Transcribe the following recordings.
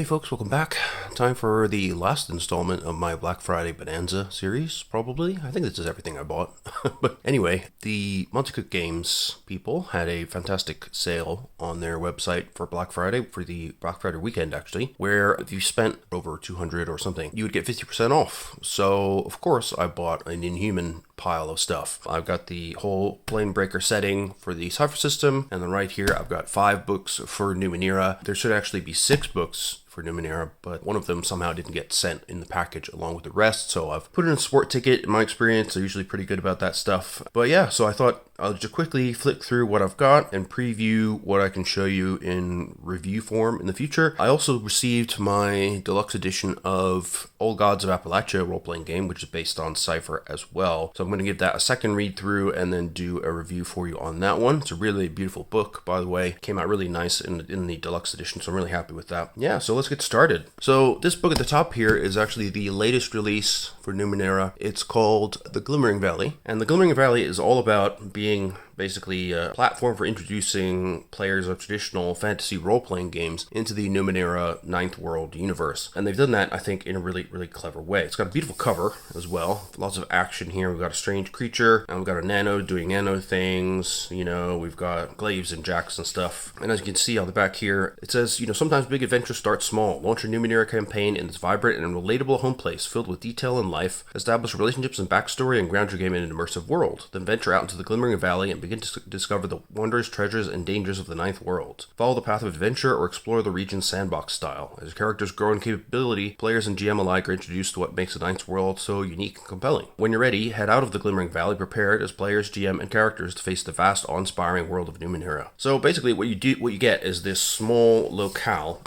Hey folks, welcome back. Time for the last installment of my Black Friday Bonanza series, probably. I think this is everything I bought. But anyway, the Monte Cook Games people had a fantastic sale on their website for Black Friday, for the Black Friday weekend actually, where if you spent over 200 or something, you would get 50% off. So, of course, I bought an inhuman pile of stuff. I've got the whole Planebreaker setting for the Cypher system, and then right here I've got 5 books for Numenera. There should actually be 6 books for Numenera, but one of them somehow didn't get sent in the package along with the rest, so I've put in a sport ticket. In my experience, they're usually pretty good about that stuff. But yeah, so I thought I'll just quickly flick through what I've got and preview what I can show you in review form in the future. I also received my deluxe edition of Old Gods of Appalachia role-playing game, which is based on Cypher as well. So I'm going to give that a second read through and then do a review for you on that one. It's a really beautiful book, by the way. Came out really nice in the deluxe edition, so I'm really happy with that. Yeah, so let's get started. So this book at the top here is actually the latest release for Numenera. It's called The Glimmering Valley, and The Glimmering Valley is all about being basically a platform for introducing players of traditional fantasy role-playing games into the Numenera Ninth World universe. And they've done that, I think, in a really clever way. It's got a beautiful cover as well. Lots of action here. We've got a strange creature, and we've got a nano doing nano things. You know, we've got glaives and jacks and stuff. And as you can see on the back here, it says, you know, sometimes big adventures start small. Launch your Numenera campaign in this vibrant and relatable home place filled with detail and life. Establish relationships and backstory and ground your game in an immersive world. Then venture out into the Glimmering Valley and begin to discover the wonders, treasures, and dangers of the Ninth World. Follow the path of adventure or explore the region's sandbox style. As your characters grow in capability, players and GM alike are introduced to what makes the Ninth World so unique and compelling. When you're ready, head out of the Glimmering Valley prepared as players, GM, and characters to face the vast, awe-inspiring world of Numenera. So basically what you get is this small locale,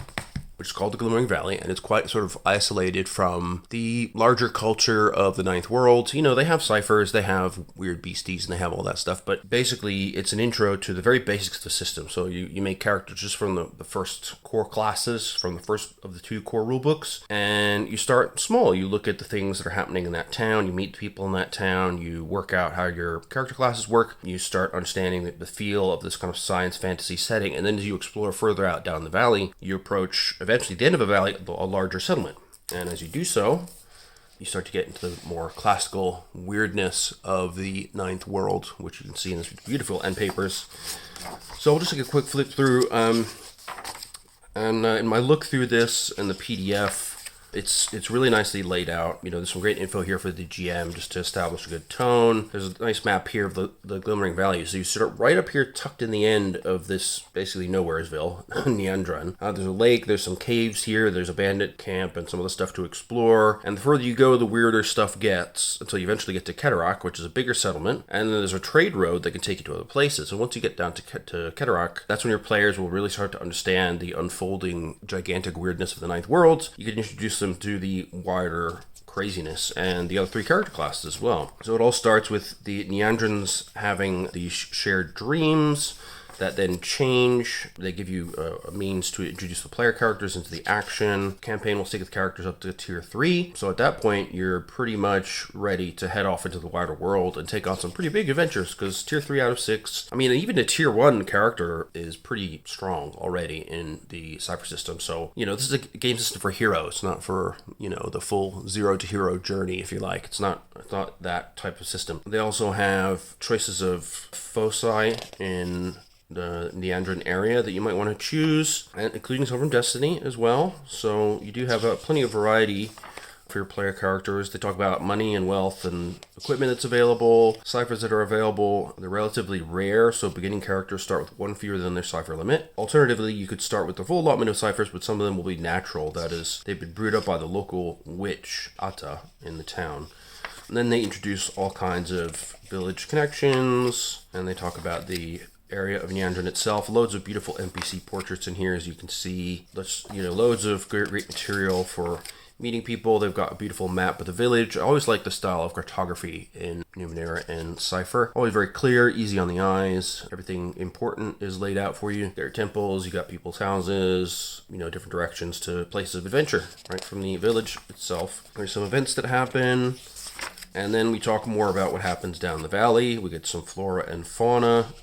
which is called the Glimmering Valley, and it's quite sort of isolated from the larger culture of the Ninth World. You know, they have ciphers, they have weird beasties, and they have all that stuff, but basically it's an intro to the very basics of the system. So you make characters just from the first core classes, from the first of the 2 core rulebooks, and you start small. You look at the things that are happening in that town, you meet the people in that town, you work out how your character classes work, you start understanding the feel of this kind of science fantasy setting, and then as you explore further out down the valley, you approach eventually the end of a valley, a larger settlement. And as you do so, you start to get into the more classical weirdness of the Ninth World, which you can see in this beautiful end papers. So I'll just take a quick flip through. And in my look through this and the PDF, it's really nicely laid out. You know, there's some great info here for the GM just to establish a good tone. There's a nice map here of the Glimmering Valley. So you start right up here, tucked in the end of this basically nowheresville, Neandron. There's a lake, there's some caves here, there's a bandit camp, and some other stuff to explore. And the further you go, the weirder stuff gets, until you eventually get to Keterak, which is a bigger settlement. And then there's a trade road that can take you to other places. And once you get down to Keterak, that's when your players will really start to understand the unfolding gigantic weirdness of the Ninth World. You can introduce them to the wider craziness and the other 3 character classes as well. So it all starts with the Neandrons having these shared dreams that then change. They give you a means to introduce the player characters into the action. Campaign will take the characters up to tier 3. So at that point, you're pretty much ready to head off into the wider world and take on some pretty big adventures, because tier 3 out of 6, I mean, even a tier 1 character is pretty strong already in the Cypher system. So, you know, this is a game system for heroes, not for, you know, the full 0 to hero journey, if you like. It's not that type of system. They also have choices of foci in the Neandron area that you might want to choose, and including some from Destiny as well. So you do have plenty of variety for your player characters. They talk about money and wealth and equipment that's available, ciphers that are available. They're relatively rare, so beginning characters start with 1 fewer than their cipher limit. Alternatively, you could start with the full allotment of ciphers, but some of them will be natural. That is, they've been brewed up by the local witch, Atta, in the town. And then they introduce all kinds of village connections, and they talk about the area of Neandron itself. Loads of beautiful NPC portraits in here, as you can see. Loads of great material for meeting people. They've got a beautiful map of the village. I always like the style of cartography in Numenera and Cypher. Always very clear, easy on the eyes. Everything important is laid out for you. There are temples, you got people's houses, you know, different directions to places of adventure, right from the village itself. There's some events that happen. And then we talk more about what happens down the valley. We get some flora and fauna.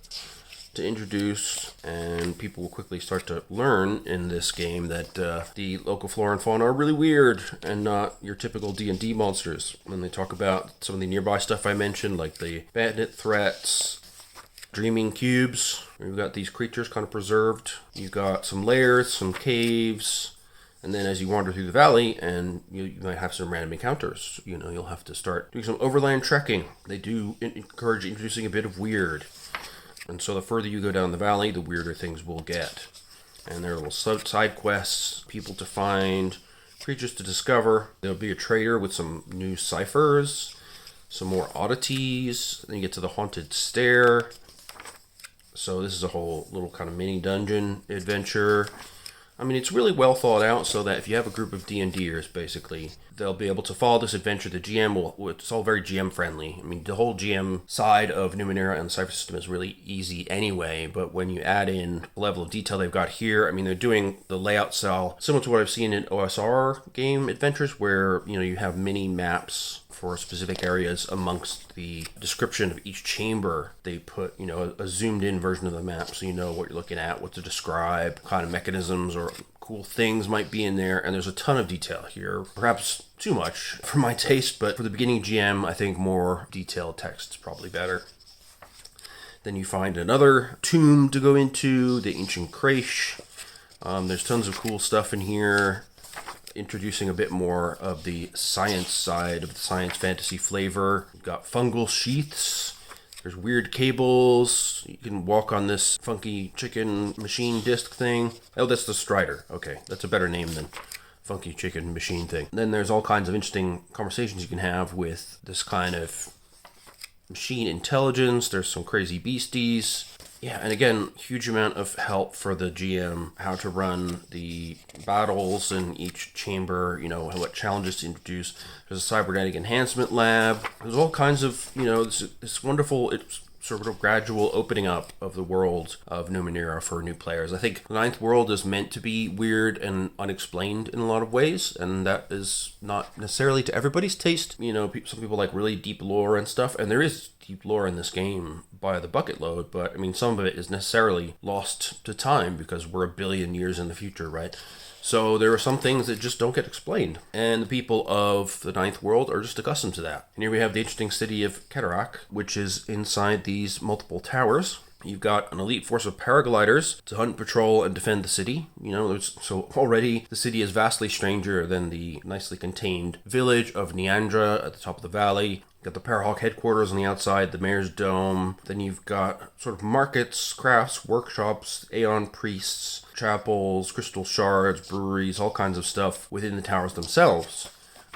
to introduce, and people will quickly start to learn in this game that the local flora and fauna are really weird and not your typical D&D monsters. When they talk about some of the nearby stuff I mentioned, like the bandit threats, dreaming cubes, we've got these creatures kind of preserved. You've got some lairs, some caves, and then as you wander through the valley, and you might have some random encounters. You'll have to start doing some overland trekking. They do encourage introducing a bit of weird. And so the further you go down the valley, the weirder things will get. And there are little side quests, people to find, creatures to discover. There'll be a trader with some new ciphers, some more oddities. Then you get to the haunted stair. So this is a whole little kind of mini dungeon adventure. I mean, it's really well thought out so that if you have a group of D&Ders, basically, they'll be able to follow this adventure. The GM it's all very GM friendly. I mean, the whole GM side of Numenera and the Cypher system is really easy anyway, but when you add in the level of detail they've got here, I mean, they're doing the layout cell similar to what I've seen in OSR game adventures, where, you have mini maps for specific areas amongst the description of each chamber. They put, a zoomed in version of the map so you know what you're looking at, what to describe, what kind of mechanisms or cool things might be in there, and there's a ton of detail here. Perhaps too much for my taste, but for the beginning GM, I think more detailed text is probably better. Then you find another tomb to go into, the Ancient Crèche. There's tons of cool stuff in here, introducing a bit more of the science side of the science fantasy flavor. You've got fungal sheaths. There's weird cables. You can walk on this funky chicken machine disc thing. Oh, that's the Strider. Okay, that's a better name than funky chicken machine thing. Then there's all kinds of interesting conversations you can have with this kind of machine intelligence. There's some crazy beasties. Yeah, and again, huge amount of help for the GM, how to run the battles in each chamber, what challenges to introduce. There's a cybernetic enhancement lab. There's all kinds of, this wonderful, it's sort of gradual opening up of the world of Numenera for new players. I think the Ninth World is meant to be weird and unexplained in a lot of ways, and that is not necessarily to everybody's taste. Some people like really deep lore and stuff, and there is deep lore in this game by the bucket load, but I mean, some of it is necessarily lost to time because we're a billion years in the future, right? So there are some things that just don't get explained, and the people of the Ninth World are just accustomed to that. And here we have the interesting city of Cataract, which is inside these multiple towers. You've got an elite force of paragliders to hunt, patrol, and defend the city. So already the city is vastly stranger than the nicely contained village of Neandra at the top of the valley. You've got the Parahawk headquarters on the outside, the Mayor's Dome. Then you've got sort of markets, crafts, workshops, Aeon priests, chapels, crystal shards, breweries, all kinds of stuff within the towers themselves.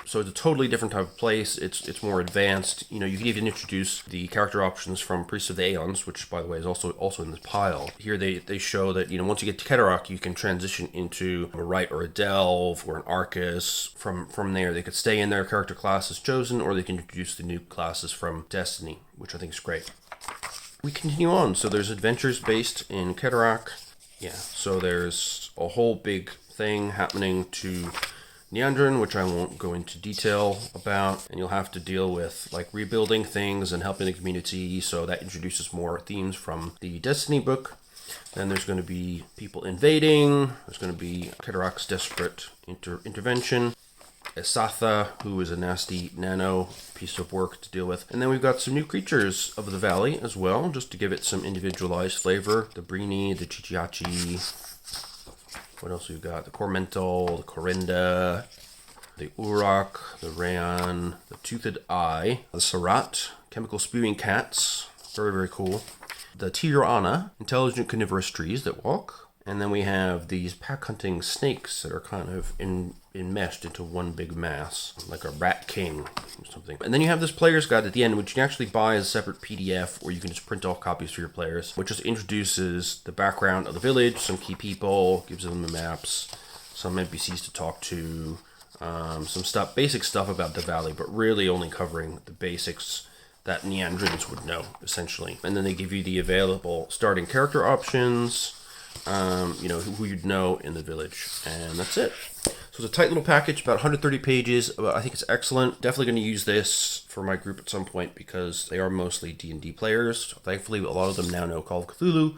So it's a totally different type of place. It's more advanced. You can even introduce the character options from Priests of the Aeons, which, by the way, is also in this pile. Here they show that, once you get to Cataract, you can transition into a Rite or a Delve or an Arcus. From there, they could stay in their character class as chosen, or they can introduce the new classes from Destiny, which I think is great. We continue on. So there's adventures based in Cataract. Yeah, so there's a whole big thing happening to Neandrin, which I won't go into detail about, and you'll have to deal with like rebuilding things and helping the community, so that introduces more themes from the Destiny book. Then there's going to be people invading, there's going to be Cataract's desperate intervention, Esatha, who is a nasty nano piece of work to deal with, and then we've got some new creatures of the valley as well, just to give it some individualized flavor. The Brini, the Chichiachi. What else we've got? The Cormental, the Corinda, the Urak, the Rayan, the Toothed Eye, the Sarat, Chemical Spewing Cats, very, very cool. The Tirana, intelligent carnivorous trees that walk. And then we have these pack-hunting snakes that are kind of enmeshed into one big mass, like a rat king or something. And then you have this player's guide at the end, which you can actually buy as a separate PDF, or you can just print off copies for your players, which just introduces the background of the village, some key people, gives them the maps, some NPCs to talk to, some stuff, basic stuff about the valley, but really only covering the basics that Neandrins would know, essentially. And then they give you the available starting character options, who you'd know in the village, and that's it. So it's a tight little package, about 130 pages. I think it's excellent. Definitely going to use this for my group at some point because they are mostly D&D players. Thankfully, a lot of them now know Call of Cthulhu,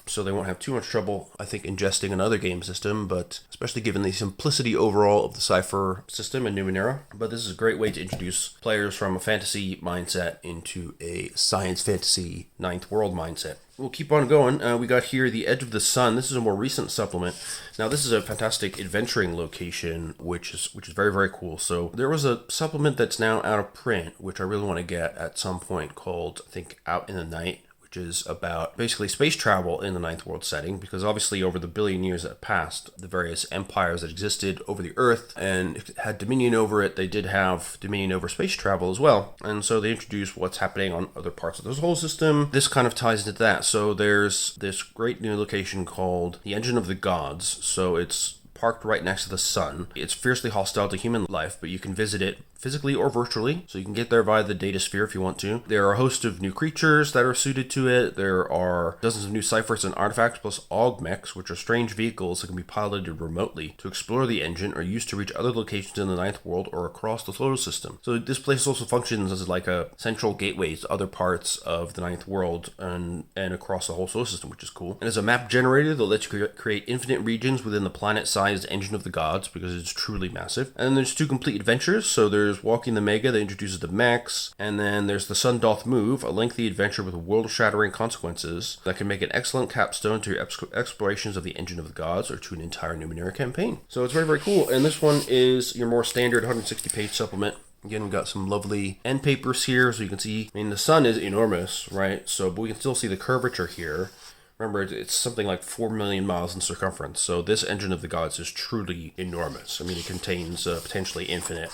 so they won't have too much trouble, I think, ingesting another game system, but especially given the simplicity overall of the Cypher system in Numenera. But this is a great way to introduce players from a fantasy mindset into a science fantasy ninth world mindset. We'll keep on going. We got here the Edge of the Sun. This is a more recent supplement. Now, this is a fantastic adventuring location, which is very, very cool. So there was a supplement that's now out of print, which I really want to get at some point, called, I think, Out in the Night, which is about basically space travel in the ninth world setting, because obviously over the billion years that passed, the various empires that existed over the Earth and had dominion over it, they did have dominion over space travel as well. And so they introduced what's happening on other parts of the whole system. This kind of ties into that. So there's this great new location called the Engine of the Gods. So it's parked right next to the sun. It's fiercely hostile to human life, but you can visit it physically or virtually, so you can get there via the data sphere if you want to. There are a host of new creatures that are suited to it. There are dozens of new ciphers and artifacts, plus augmechs, which are strange vehicles that can be piloted remotely to explore the engine or used to reach other locations in the ninth world or across the solar system. So this place also functions as like a central gateway to other parts of the ninth world and across the whole solar system, which is cool. And there's a map generator that lets you create infinite regions within the planet-sized Engine of the Gods, because it's truly massive. And then there's 2 complete adventures. So there's Walking the Mega that introduces the mechs, and then there's The Sun Doth Move, a lengthy adventure with world-shattering consequences that can make an excellent capstone to your explorations of the Engine of the Gods or to an entire Numenera campaign. So it's very, very cool. And this one is your more standard 160-page supplement. Again, we've got some lovely end papers here, so you can see, I mean, the sun is enormous, right? So, but we can still see the curvature here. Remember, it's something like 4 million miles in circumference, so this Engine of the Gods is truly enormous. I mean, it contains potentially infinite,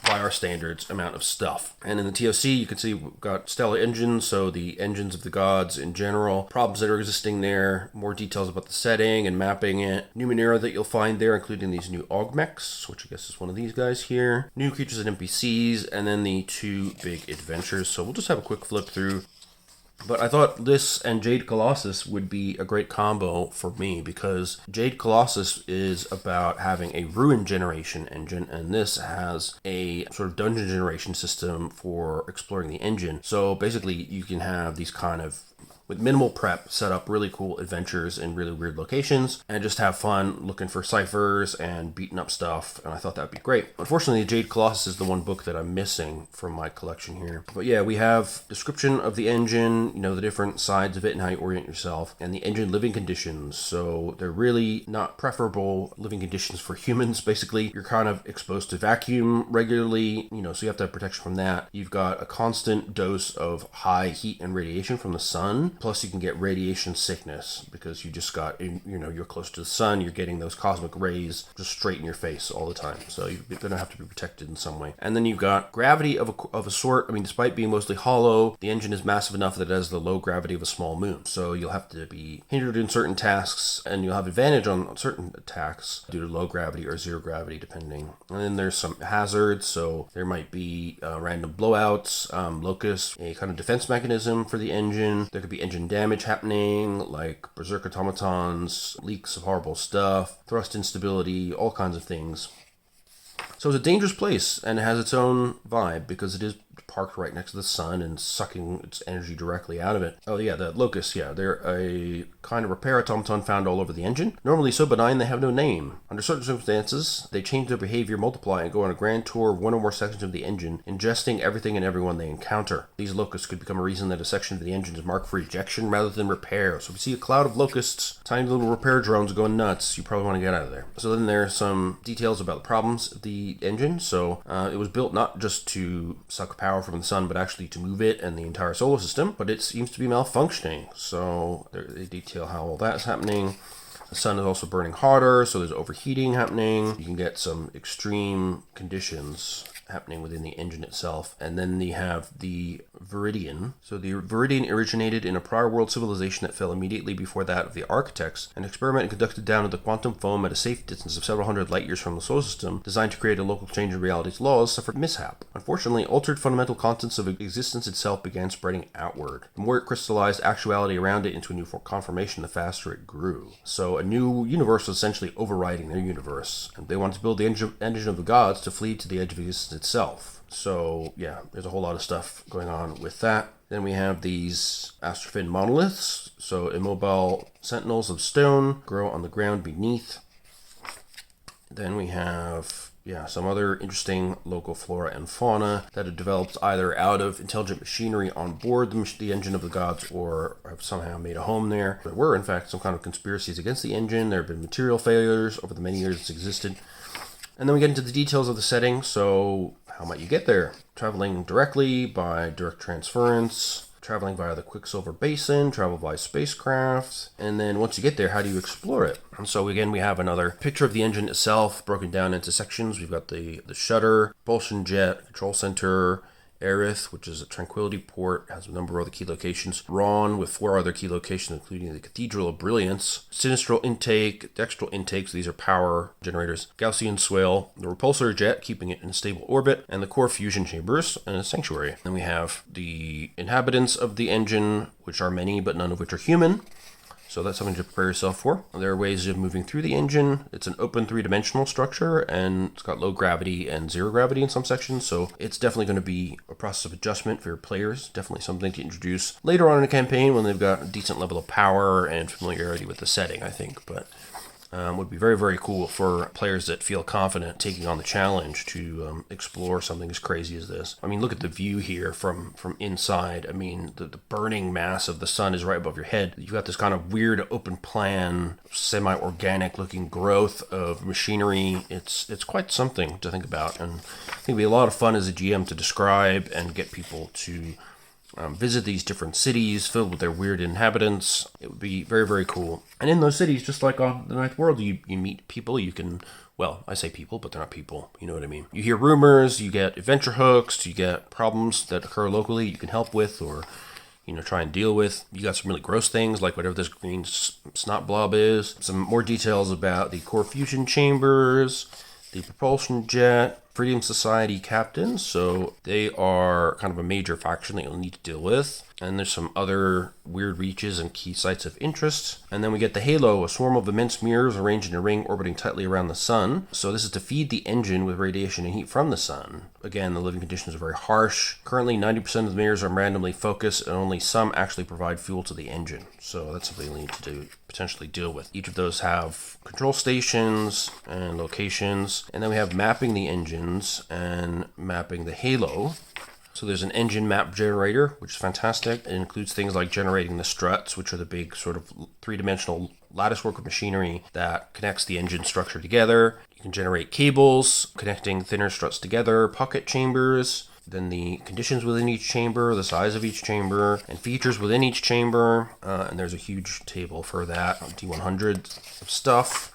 by our standards, amount of stuff. And in the TOC, you can see we've got stellar engines, so the engines of the gods in general, problems that are existing there, more details about the setting and mapping it, Numenera that you'll find there, including these new augmechs, which I guess is one of these guys here, new creatures and NPCs, and then the 2 big adventures. So we'll just have a quick flip through. But I thought this and Jade Colossus would be a great combo for me, because Jade Colossus is about having a ruin generation engine, and this has a sort of dungeon generation system for exploring the engine. So basically you can have these kind of, with minimal prep, set up really cool adventures in really weird locations and just have fun looking for ciphers and beating up stuff, and I thought that would be great. Unfortunately, Jade Colossus is the one book that I'm missing from my collection here. But yeah, we have description of the engine, you know, the different sides of it and how you orient yourself, and the engine living conditions. So they're really not preferable living conditions for humans. Basically, you're kind of exposed to vacuum regularly, you know, so you have to have protection from that. You've got a constant dose of high heat and radiation from the sun. Plus, you can get radiation sickness because you just got, you know, you're close to the sun, you're getting those cosmic rays just straight in your face all the time. So you're going to have to be protected in some way. And then you've got gravity of a sort. I mean, despite being mostly hollow, the engine is massive enough that it has the low gravity of a small moon. So you'll have to be hindered in certain tasks, and you'll have advantage on certain attacks due to low gravity or zero gravity, depending. And then there's some hazards. So there might be random blowouts, locusts, a kind of defense mechanism for the engine. There could be engine damage happening, like berserk automatons, leaks of horrible stuff, thrust instability, all kinds of things. So it's a dangerous place, and it has its own vibe because it is parked right next to the sun and sucking its energy directly out of it. Oh yeah, the locusts, yeah, they're a kind of repair automaton found all over the engine. Normally so benign they have no name. Under certain circumstances, they change their behavior, multiply, and go on a grand tour of one or more sections of the engine, ingesting everything and everyone they encounter. These locusts could become a reason that a section of the engine is marked for ejection rather than repair. So if you see a cloud of locusts, tiny little repair drones going nuts, you probably want to get out of there. So then there's some details about the problems of the engine. So it was built not just to suck power from the sun, but actually to move it and the entire solar system. But it seems to be malfunctioning. So they detail how all that's happening. The sun is also burning harder, so there's overheating happening. You can get some extreme conditions happening within the engine itself. And then they have the Viridian. So the Viridian originated in a prior world civilization that fell immediately before that of the Architects. An experiment conducted down to the quantum foam at a safe distance of several hundred light years from the solar system, designed to create a local change in reality's laws, suffered mishap. Unfortunately, altered fundamental constants of existence itself began spreading outward. The more it crystallized actuality around it into a new conformation, the faster it grew. So a new universe was essentially overriding their universe. And they wanted to build the engine of the gods to flee to the edge of existence itself. So yeah, there's a whole lot of stuff going on with that. Then we have these Astrophin monoliths. So immobile sentinels of stone grow on the ground beneath. Then we have some other interesting local flora and fauna that have developed either out of intelligent machinery on board the engine of the gods or have somehow made a home there. There were, in fact, some kind of conspiracies against the engine. There have been material failures over the many years it's existed. And then we get into the details of the setting. So how might you get there? Traveling directly by direct transference, traveling via the Quicksilver Basin, travel by spacecraft, and then once you get there, how do you explore it? And so again, we have another picture of the engine itself broken down into sections. We've got the shudder, propulsion jet, control center, Aerith, which is a tranquility port, has a number of other key locations. Ron, with 4 other key locations, including the Cathedral of Brilliance. Sinistral intake, dextral intakes, these are power generators. Gaussian swale, the repulsor jet, keeping it in a stable orbit, and the core fusion chambers, and a sanctuary. Then we have the inhabitants of the engine, which are many, but none of which are human. So that's something to prepare yourself for. There are ways of moving through the engine. It's an open 3-dimensional structure, and it's got low gravity and zero gravity in some sections, so it's definitely going to be a process of adjustment for your players. Definitely something to introduce later on in a campaign when they've got a decent level of power and familiarity with the setting, I think. But would be very, very cool for players that feel confident taking on the challenge to explore something as crazy as this. I mean, look at the view here from inside. I mean, the burning mass of the sun is right above your head. You've got this kind of weird open plan, semi-organic looking growth of machinery. It's quite something to think about, and I think it'd be a lot of fun as a GM to describe and get people to visit these different cities filled with their weird inhabitants. It would be very, very cool. And in those cities, just like on the Ninth World, you meet people. You can, well, I say people, but they're not people. You know what I mean. You hear rumors, you get adventure hooks, you get problems that occur locally you can help with or, try and deal with. You got some really gross things like whatever this green snot blob is. Some more details about the core fusion chambers, the propulsion jet, Freedom Society captains, so they are kind of a major faction that you'll need to deal with. And there's some other weird reaches and key sites of interest. And then we get the Halo, a swarm of immense mirrors arranged in a ring orbiting tightly around the sun. So this is to feed the engine with radiation and heat from the sun. Again, the living conditions are very harsh. Currently, 90% of the mirrors are randomly focused, and only some actually provide fuel to the engine. So that's something we need to potentially deal with. Each of those have control stations and locations. And then we have mapping the engines and mapping the Halo. So there's an engine map generator, which is fantastic. It includes things like generating the struts, which are the big sort of 3-dimensional latticework of machinery that connects the engine structure together. You can generate cables, connecting thinner struts together, pocket chambers, then the conditions within each chamber, the size of each chamber, and features within each chamber. And there's a huge table for that, D100 of stuff.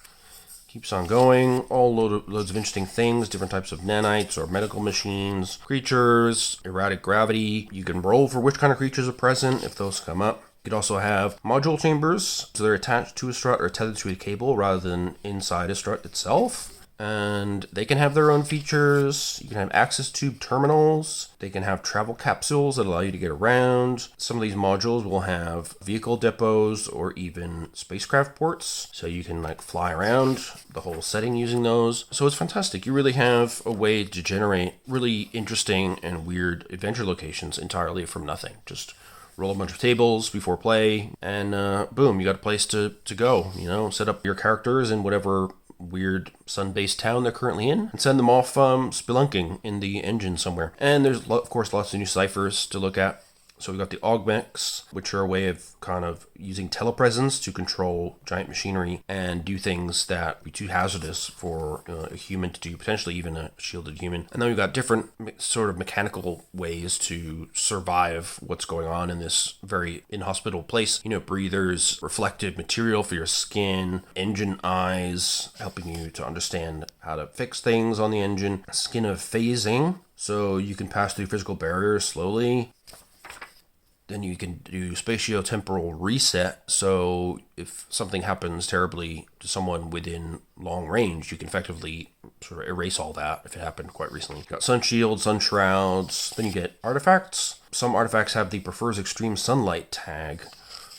Keeps on going, loads of interesting things, different types of nanites or medical machines, creatures, erratic gravity. You can roll for which kind of creatures are present if those come up. You could also have module chambers, so they're attached to a strut or tethered to a cable rather than inside a strut itself. And they can have their own features. You can have access tube terminals. They can have travel capsules that allow you to get around. Some of these modules will have vehicle depots or even spacecraft ports. So you can fly around the whole setting using those. So it's fantastic. You really have a way to generate really interesting and weird adventure locations entirely from nothing. Just roll a bunch of tables before play and boom, you got a place to go. Set up your characters in whatever weird sun-based town they're currently in and send them off spelunking in the engine somewhere. And there's, of course, lots of new ciphers to look at. So we've got the augments, which are a way of kind of using telepresence to control giant machinery and do things that would be too hazardous for a human to do, potentially even a shielded human. And then we've got different sort of mechanical ways to survive what's going on in this very inhospitable place. Breathers, reflective material for your skin, engine eyes, helping you to understand how to fix things on the engine, skin of phasing, so you can pass through physical barriers slowly. Then you can do spatiotemporal reset, so if something happens terribly to someone within long range, you can effectively sort of erase all that if it happened quite recently. You've got sun shields, sun shrouds, then you get artifacts. Some artifacts have the prefers extreme sunlight tag.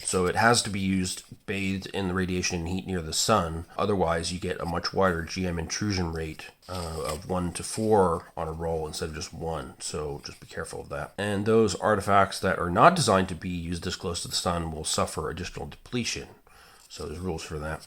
So it has to be used bathed in the radiation and heat near the sun. Otherwise, you get a much wider GM intrusion rate of 1 to 4 on a roll instead of just 1. So just be careful of that. And those artifacts that are not designed to be used this close to the sun will suffer additional depletion. So there's rules for that.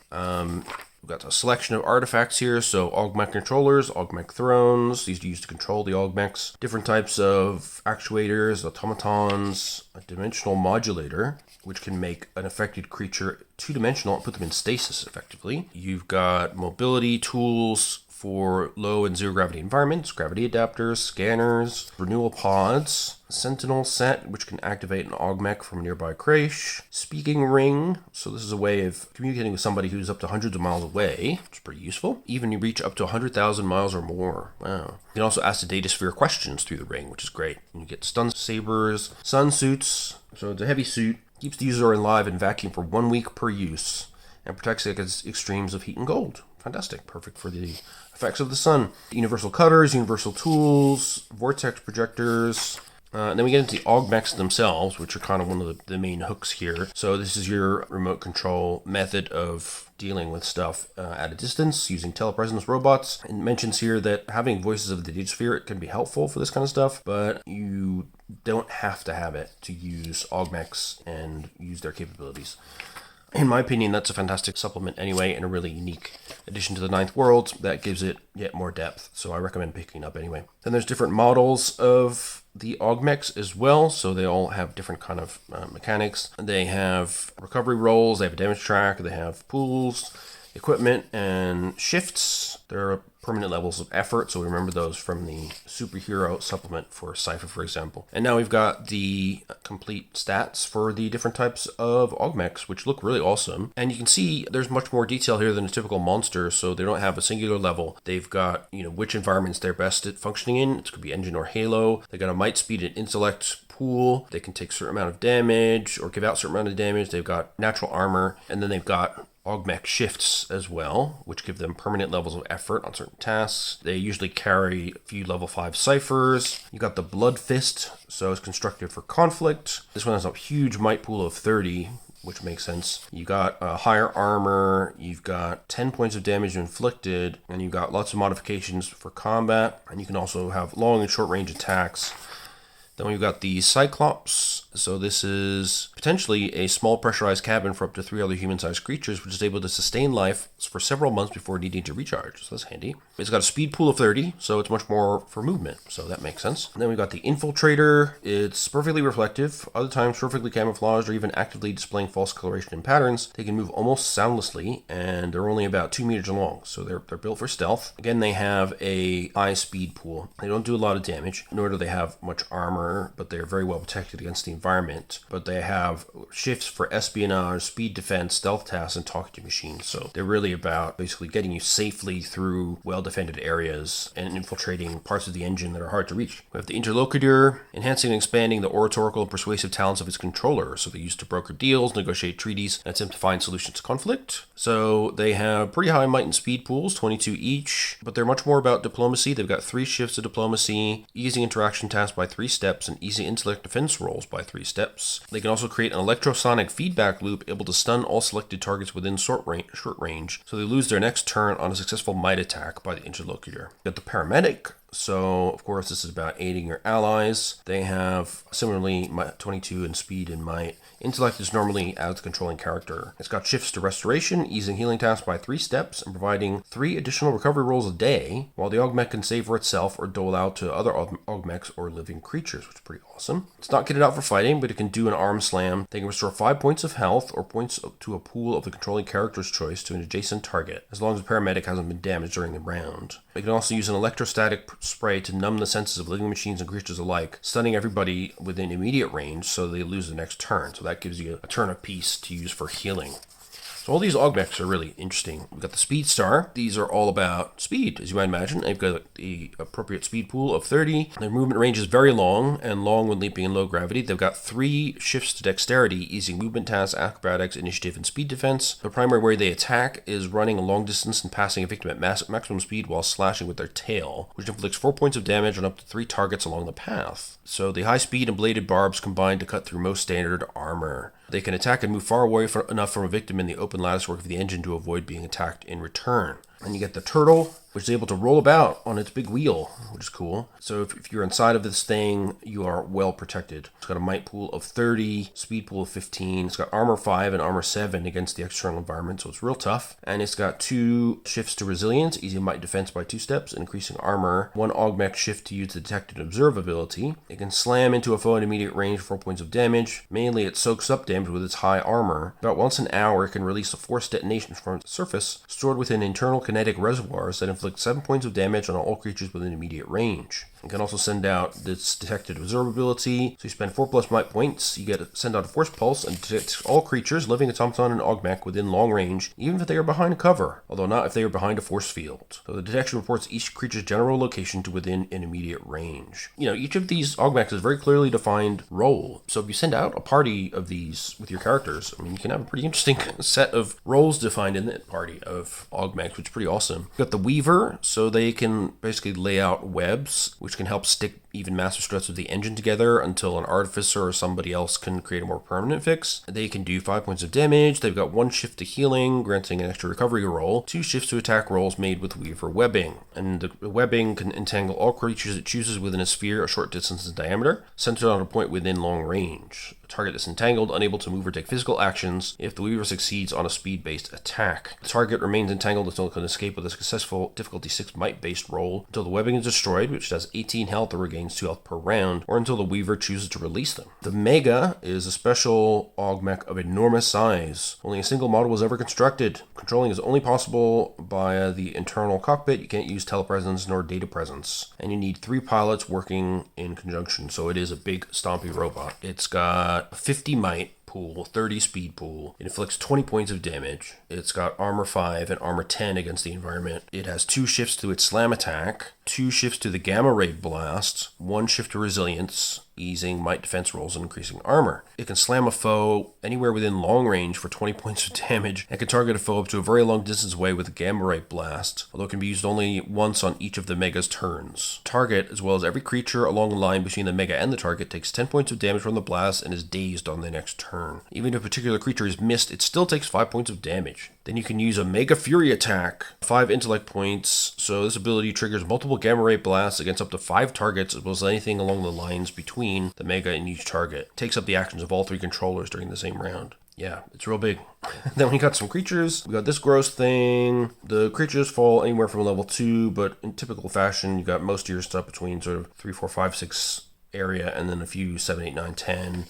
We've got a selection of artifacts here. So augmech controllers, augmech thrones. These are used to control the augmechs. Different types of actuators, automatons, a dimensional modulator, which can make an affected creature two-dimensional and put them in stasis effectively. You've got mobility tools for low and zero gravity environments, gravity adapters, scanners, renewal pods, sentinel set, which can activate an augmech from a nearby creche, speaking ring, so this is a way of communicating with somebody who's up to hundreds of miles away, which is pretty useful. Even you reach up to 100,000 miles or more. Wow. You can also ask the data sphere questions through the ring, which is great. You get stun sabers, sun suits, so it's a heavy suit, keeps the user alive in vacuum for 1 week per use, and protects against extremes of heat and cold. Fantastic. Perfect for the effects of the sun. Universal cutters, universal tools, vortex projectors. And then we get into the augmechs themselves, which are kind of one of the main hooks here. So this is your remote control method of dealing with stuff at a distance using telepresence robots. It mentions here that having voices of the data sphere can be helpful for this kind of stuff, but you don't have to have it to use augmechs and use their capabilities. In my opinion, that's a fantastic supplement anyway, and a really unique addition to the Ninth World that gives it yet more depth. So I recommend picking it up anyway. Then there's different models of the augmechs as well. So they all have different kind of mechanics. They have recovery rolls, they have a damage track, they have pools, equipment, and shifts. There are permanent levels of effort, so remember those from the superhero supplement for Cypher, for example. And now we've got the complete stats for the different types of augmechs, which look really awesome. And you can see there's much more detail here than a typical monster, so they don't have a singular level. They've got, which environments they're best at functioning in. It could be engine or halo. They got a might, speed, and intellect pool. They can take a certain amount of damage or give out a certain amount of damage. They've got natural armor, and then they've got augmech shifts as well, which give them permanent levels of effort on certain tasks. They usually carry a few level 5 ciphers. You got the Blood Fist, so it's constructed for conflict. This one has a huge might pool of 30, which makes sense. You got higher armor, you've got 10 points of damage inflicted, and you've got lots of modifications for combat, and you can also have long and short range attacks. Then we've got the Cyclops. So this is potentially a small pressurized cabin for up to 3 other human-sized creatures, which is able to sustain life for several months before needing to recharge. So that's handy. It's got a speed pool of 30, so it's much more for movement. So that makes sense. And then we've got the Infiltrator. It's perfectly reflective, other times perfectly camouflaged, or even actively displaying false coloration and patterns. They can move almost soundlessly, and they're only about 2 meters long, so they're built for stealth. Again, they have a high speed pool. They don't do a lot of damage, nor do they have much armor, but they're very well protected against the environment. But they have shifts for espionage, speed defense, stealth tasks, and talking to machines. So they're really about basically getting you safely through well-defended areas and infiltrating parts of the engine that are hard to reach. We have the Interlocutor, enhancing and expanding the oratorical and persuasive talents of its controller. So they're used to broker deals, negotiate treaties, and attempt to find solutions to conflict. So they have pretty high might and speed pools, 22 each, but they're much more about diplomacy. They've got 3 shifts of diplomacy, easy interaction tasks by 3 steps, and easy intellect defense rolls by 3 steps. They can also create an electrosonic feedback loop able to stun all selected targets within short range, so they lose their next turn on a successful might attack by the Interlocutor. Got the Paramedic. So, of course, this is about aiding your allies. They have similarly 22 in speed and might. Intellect is normally out of the controlling character. It's got shifts to restoration, easing healing tasks by 3 steps, and providing 3 additional recovery rolls a day, while the augmech can save for itself or dole out to other augmechs or living creatures, which is pretty awesome. It's not kitted out for fighting, but it can do an arm slam. They can restore 5 points of health or points to a pool of the controlling character's choice to an adjacent target, as long as the paramedic hasn't been damaged during the round. They can also use an electrostatic spray to numb the senses of living machines and creatures alike, stunning everybody within immediate range so they lose the next turn. So that gives you a turn apiece to use for healing. So all these augmechs are really interesting. We've got the Speed Star. These are all about speed, as you might imagine. They've got the appropriate speed pool of 30. Their movement range is very long, and long when leaping in low gravity. They've got 3 shifts to dexterity, easing movement tasks, acrobatics, initiative, and speed defense. The primary way they attack is running a long distance and passing a victim at maximum speed while slashing with their tail, which inflicts 4 points of damage on up to 3 targets along the path. So the high speed and bladed barbs combine to cut through most standard armor. They can attack and move far away enough from a victim in the open latticework of the engine to avoid being attacked in return. And you get the turtle, which is able to roll about on its big wheel, which is cool. So if you're inside of this thing, you are well protected. It's got a might pool of 30, speed pool of 15. It's got armor 5 and armor 7 against the external environment, so it's real tough. And it's got 2 shifts to resilience, easy might defense by 2 steps, and increasing armor. 1 augmech shift to use the detect and observe ability. It can slam into a foe at immediate range for 4 points of damage. Mainly, it soaks up damage with its high armor. About once an hour, it can release a force detonation from its surface, stored within internal kinetic reservoirs that inflict 7 points of damage on all creatures within immediate range. You can also send out this detected observability. So you spend 4+ might points, you get to send out a force pulse and detect all creatures, living automaton and augmech within long range, even if they are behind cover, although not if they are behind a force field. So the detection reports each creature's general location to within an immediate range. Each of these augmechs has very clearly defined role. So if you send out a party of these with your characters, you can have a pretty interesting set of roles defined in that party of augmechs, which is pretty awesome. You've got the Weaver, so they can basically lay out webs, which can help stick even master struts of the engine together until an artificer or somebody else can create a more permanent fix. They can do 5 points of damage. They've got 1 shift to healing, granting an extra recovery roll, 2 shifts to attack rolls made with Weaver webbing. And the webbing can entangle all creatures it chooses within a sphere a short distance in diameter, centered on a point within long range. The target is entangled, unable to move or take physical actions if the Weaver succeeds on a speed-based attack. The target remains entangled until it can escape with a successful difficulty 6 might-based roll, until the webbing is destroyed, which does 18 health or regains 2 health per round, or until the Weaver chooses to release them. The Mega is a special augmech of enormous size. Only a single model was ever constructed. Controlling is only possible via the internal cockpit. You can't use telepresence nor data presence. And you need 3 pilots working in conjunction, so it is a big stompy robot. It's got 50 might pool, 30 speed pool. It inflicts 20 points of damage. It's got armor 5 and armor 10 against the environment. It has 2 shifts to its slam attack, 2 shifts to the gamma ray blast, 1 shift to resilience, easing might defense rolls and increasing armor. It can slam a foe anywhere within long range for 20 points of damage and can target a foe up to a very long distance away with a gamma ray blast, although it can be used only once on each of the Mega's turns. Target, as well as every creature along the line between the Mega and the target, takes 10 points of damage from the blast and is dazed on the next turn. Even if a particular creature is missed, it still takes 5 points of damage. Then you can use a Mega Fury attack, 5 intellect points, so this ability triggers multiple gamma ray blasts against up to 5 targets, as well as anything along the lines between the Mega and each target. It takes up the actions of all 3 controllers during the same round. Yeah, it's real big. Then we got some creatures. We got this gross thing. The creatures fall anywhere from level 2, but in typical fashion, you got most of your stuff between sort of 3, 4, 5, 6 area, and then a few 7, 8, 9, 10.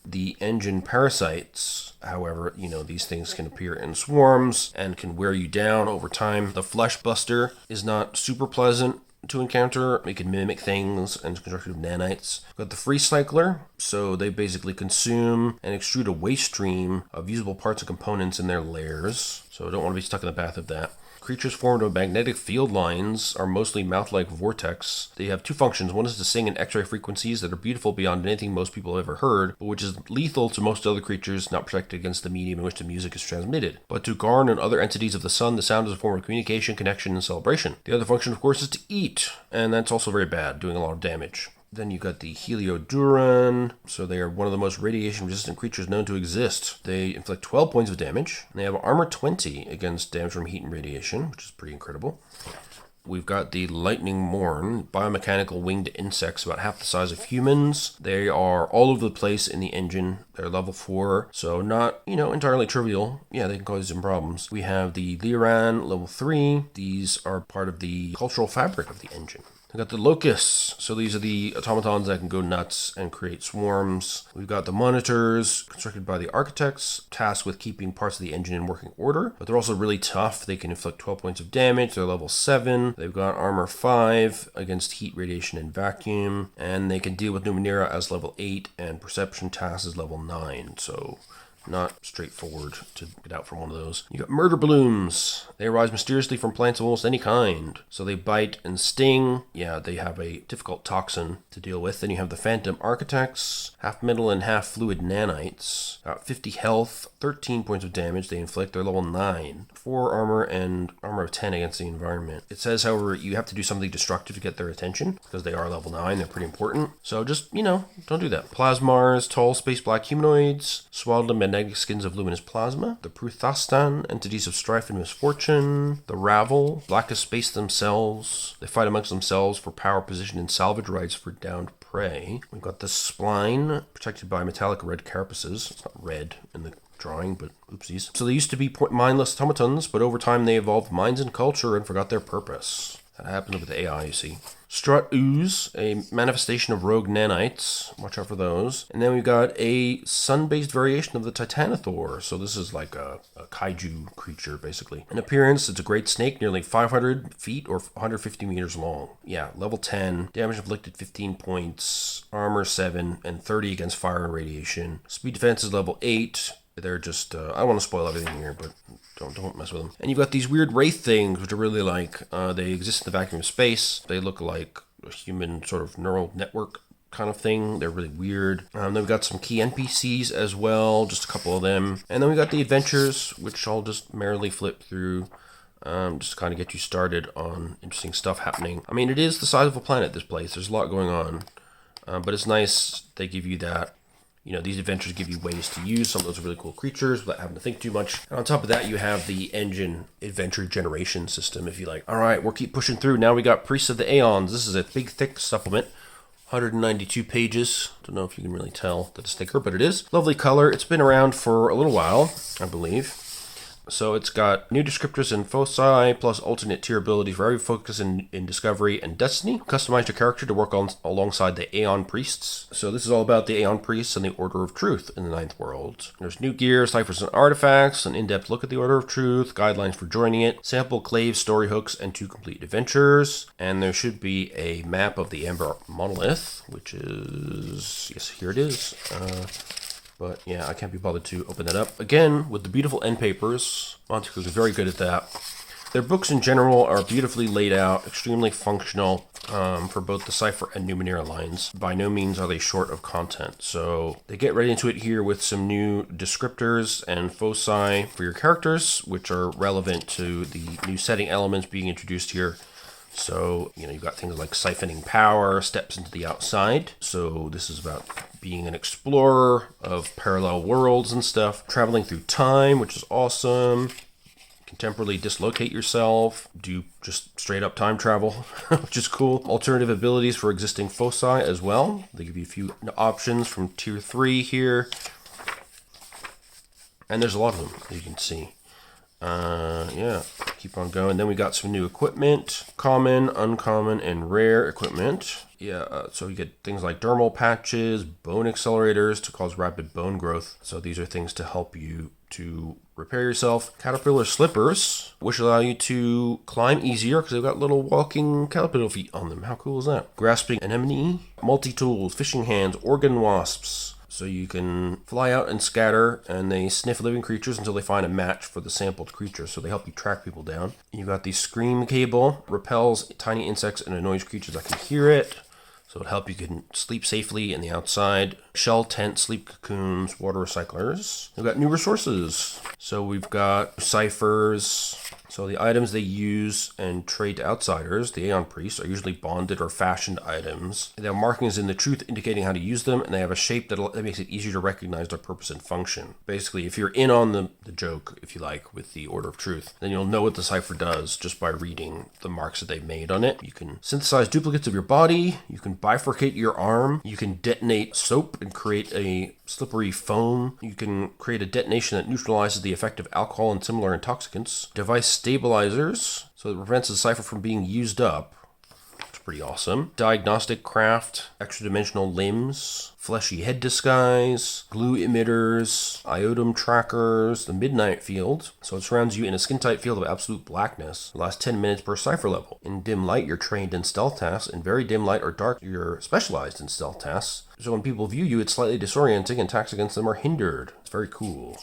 The engine parasites, however, these things can appear in swarms and can wear you down over time. The Flesh Buster is not super pleasant to encounter. It can mimic things and is constructed of nanites. We've got the Free Cycler, so they basically consume and extrude a waste stream of usable parts and components in their lairs, so don't want to be stuck in the path of that. Creatures formed of magnetic field lines are mostly mouth-like vortex. They have 2 functions. One is to sing in X-ray frequencies that are beautiful beyond anything most people have ever heard, but which is lethal to most other creatures not protected against the medium in which the music is transmitted. But to Garn and other entities of the sun, the sound is a form of communication, connection, and celebration. The other function, of course, is to eat, and that's also very bad, doing a lot of damage. Then you got the Helioduran, so they are one of the most radiation-resistant creatures known to exist. They inflict 12 points of damage, and they have armor 20 against damage from heat and radiation, which is pretty incredible. We've got the Lightning Morn, biomechanical winged insects about half the size of humans. They are all over the place in the engine. They're level 4, so not, entirely trivial. Yeah, they can cause some problems. We have the Liran, level 3. These are part of the cultural fabric of the engine. We got the Locusts, so these are the automatons that can go nuts and create swarms. We've got the Monitors, constructed by the Architects, tasked with keeping parts of the engine in working order, but they're also really tough. They can inflict 12 points of damage. They're level 7. They've got armor 5 against heat, radiation, and vacuum, and they can deal with Numenera as level 8 and perception tasks as level 9, so not straightforward to get out from one of those. You got murder blooms. They arise mysteriously from plants of almost any kind. So they bite and sting. Yeah, they have a difficult toxin to deal with. Then you have the phantom architects, half metal and half fluid nanites. 50 health, 13 points of damage they inflict. They're level 9. 4 armor and armor of 10 against the environment. It says, however, you have to do something destructive to get their attention because they are level 9. They're pretty important. So just, don't do that. Plasmars, tall space black humanoids, swaddled in magnetic skins of luminous plasma. The Pruthastan, entities of strife and misfortune. The Ravel, black as space themselves. They fight amongst themselves for power, position, and salvage rights for downed prey. We've got the Spline, protected by metallic red carapaces. It's not red in the drawing, but oopsies. So they used to be mindless automatons, but over time they evolved minds and culture and forgot their purpose. That happened with the AI, you see. Strut Ooze, a manifestation of rogue nanites. Watch out for those. And then we've got a sun-based variation of the Titanosaur. So this is like a kaiju creature, basically. In appearance, it's a great snake, nearly 500 feet or 150 meters long. Yeah, level 10. Damage inflicted 15 points. Armor 7 and 30 against fire and radiation. Speed defense is level 8. They're just, I don't want to spoil everything here, but don't mess with them. And you've got these weird wraith things, which are really like, they exist in the vacuum of space. They look like a human sort of neural network kind of thing. They're really weird. Then we've got some key NPCs as well, just a couple of them. And then we got the adventures, which I'll just merrily flip through. Just to kind of get you started on interesting stuff happening. I mean, it is the size of a planet, this place. There's a lot going on. But it's nice they give you that. These adventures give you ways to use some of those really cool creatures without having to think too much. And on top of that, you have the engine adventure generation system, if you like. All right, we'll keep pushing through. Now we got Priests of the Aeons. This is a big, thick supplement. 192 pages. Don't know if you can really tell that it's thicker, but it is. Lovely color. It's been around for a little while, I believe. So it's got new descriptors and foci, plus alternate tier abilities for every focus in Discovery and Destiny. Customize your character to work alongside the Aeon Priests. So this is all about the Aeon Priests and the Order of Truth in the Ninth World. There's new gear, ciphers and artifacts, an in-depth look at the Order of Truth, guidelines for joining it, sample claves, story hooks, and 2 complete adventures. And there should be a map of the Amber Monolith, which is, yes, here it is. But yeah, I can't be bothered to open that up. Again, with the beautiful end papers. Monte Cook is very good at that. Their books in general are beautifully laid out, extremely functional for both the Cypher and Numenera lines. By no means are they short of content. So they get right into it here with some new descriptors and foci for your characters, which are relevant to the new setting elements being introduced here. So, you've got things like siphoning power, steps into the outside. So this is about being an explorer of parallel worlds and stuff. Traveling through time, which is awesome. You can temporarily dislocate yourself. Do just straight up time travel, which is cool. Alternative abilities for existing foci as well. They give you a few options from tier 3 here. And there's a lot of them, as you can see. Yeah, keep on going. Then we got some new equipment, common, uncommon, and rare equipment. Yeah, so you get things like dermal patches, bone accelerators to cause rapid bone growth. So these are things to help you to repair yourself. Caterpillar slippers, which allow you to climb easier because they've got little walking caterpillar feet on them. How cool is that? Grasping anemone, multi-tools, fishing hands, organ wasps. So you can fly out and scatter, and they sniff living creatures until they find a match for the sampled creature. So they help you track people down. You've got the scream cable, repels tiny insects and annoys creatures that can hear it. So it'll help you can sleep safely in the outside. Shell tent, sleep cocoons, water recyclers. We've got new resources. So we've got ciphers. So the items they use and trade to outsiders, the Aeon Priests, are usually bonded or fashioned items. They have markings in the truth indicating how to use them, and they have a shape that makes it easier to recognize their purpose and function. Basically, if you're in on the joke, if you like, with the Order of Truth, then you'll know what the cipher does just by reading the marks that they've made on it. You can synthesize duplicates of your body, you can bifurcate your arm, you can detonate soap and create a slippery foam. You can create a detonation that neutralizes the effect of alcohol and similar intoxicants. Device stabilizers, so it prevents the cipher from being used up. It's pretty awesome. Diagnostic craft, extra dimensional limbs, fleshy head disguise, glue emitters, iotum trackers, the midnight field. So it surrounds you in a skin-tight field of absolute blackness. It lasts 10 minutes per Cypher level. In dim light, you're trained in stealth tasks. In very dim light or dark, you're specialized in stealth tasks. So when people view you, it's slightly disorienting and attacks against them are hindered. It's very cool.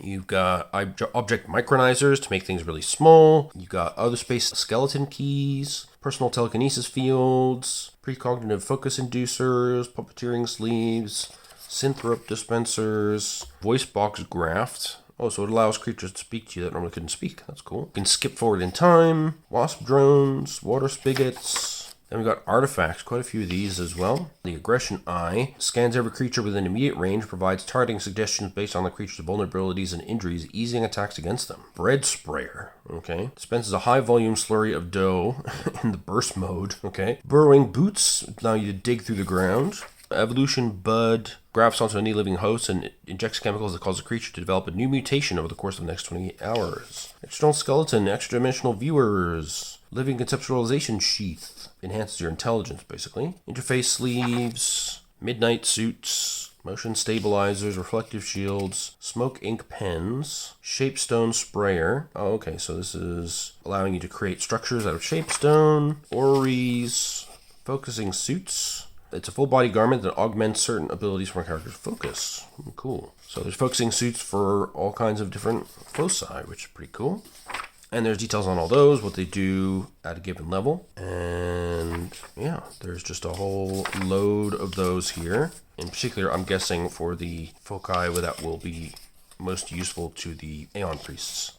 You've got object micronizers to make things really small. You've got other space skeleton keys, personal telekinesis fields, precognitive focus inducers, puppeteering sleeves, synth rope dispensers, voice box graft. Oh, so it allows creatures to speak to you that normally couldn't speak. That's cool. You can skip forward in time, wasp drones, water spigots. Then we've got artifacts, quite a few of these as well. The Aggression Eye scans every creature within immediate range, provides targeting suggestions based on the creature's vulnerabilities and injuries, easing attacks against them. Bread Sprayer, okay. Dispenses a high volume slurry of dough in the burst mode, okay. Burrowing Boots allow you to dig through the ground. Evolution Bud grafts onto any living host and injects chemicals that cause the creature to develop a new mutation over the course of the next 28 hours. External Skeleton, extra dimensional viewers. Living Conceptualization Sheath enhances your intelligence, basically. Interface sleeves, midnight suits, motion stabilizers, reflective shields, smoke ink pens, shapestone sprayer. Oh, okay, so this is allowing you to create structures out of shapestone, orreries, focusing suits. It's a full body garment that augments certain abilities from a character's focus. Cool. So there's focusing suits for all kinds of different foci, which is pretty cool. And there's details on all those, what they do at a given level. And yeah, there's just a whole load of those here. In particular, I'm guessing for the foci that will be most useful to the Aeon Priests.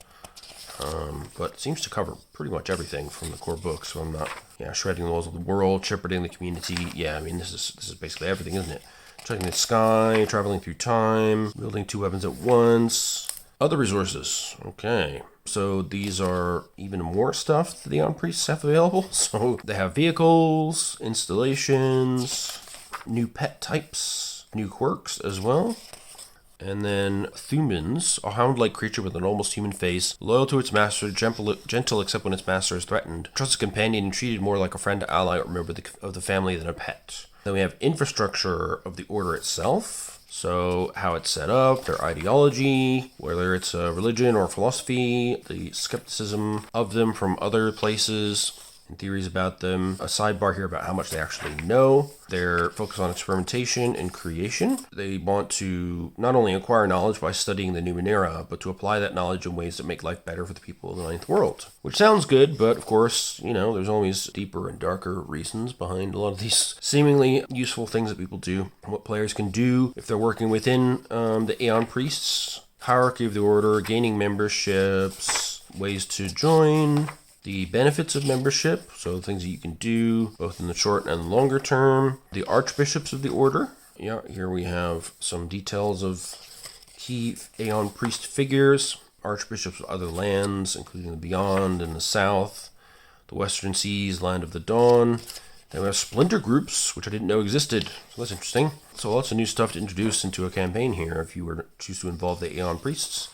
But it seems to cover pretty much everything from the core book, so I'm not shredding the walls of the world, shepherding the community. Yeah, I mean, this is basically everything, isn't it? Checking the sky, traveling through time, wielding 2 weapons at once. Other resources. Okay. So these are even more stuff that the Aeon Priests have available. So they have vehicles, installations, new pet types, new quirks as well. And then Thumins, a hound-like creature with an almost human face, loyal to its master, gentle except when its master is threatened, trusts a companion and treated more like a friend, ally, or member of the family than a pet. Then we have infrastructure of the order itself. So how it's set up, their ideology, whether it's a religion or philosophy, the skepticism of them from other places, and theories about them. A sidebar here about how much they actually know. They're focused on experimentation and creation. They want to not only acquire knowledge by studying the Numenera, but to apply that knowledge in ways that make life better for the people of the Ninth World. Which sounds good, but of course, there's always deeper and darker reasons behind a lot of these seemingly useful things that people do. What players can do if they're working within the Aeon Priests, hierarchy of the order, gaining memberships, ways to join, the benefits of membership, so things that you can do both in the short and longer term. The archbishops of the order. Yeah, here we have some details of key Aeon Priest figures. Archbishops of other lands, including the Beyond and the South, the Western Seas, Land of the Dawn. Then we have splinter groups, which I didn't know existed. So that's interesting. So lots of new stuff to introduce into a campaign here if you were to choose to involve the Aeon Priests.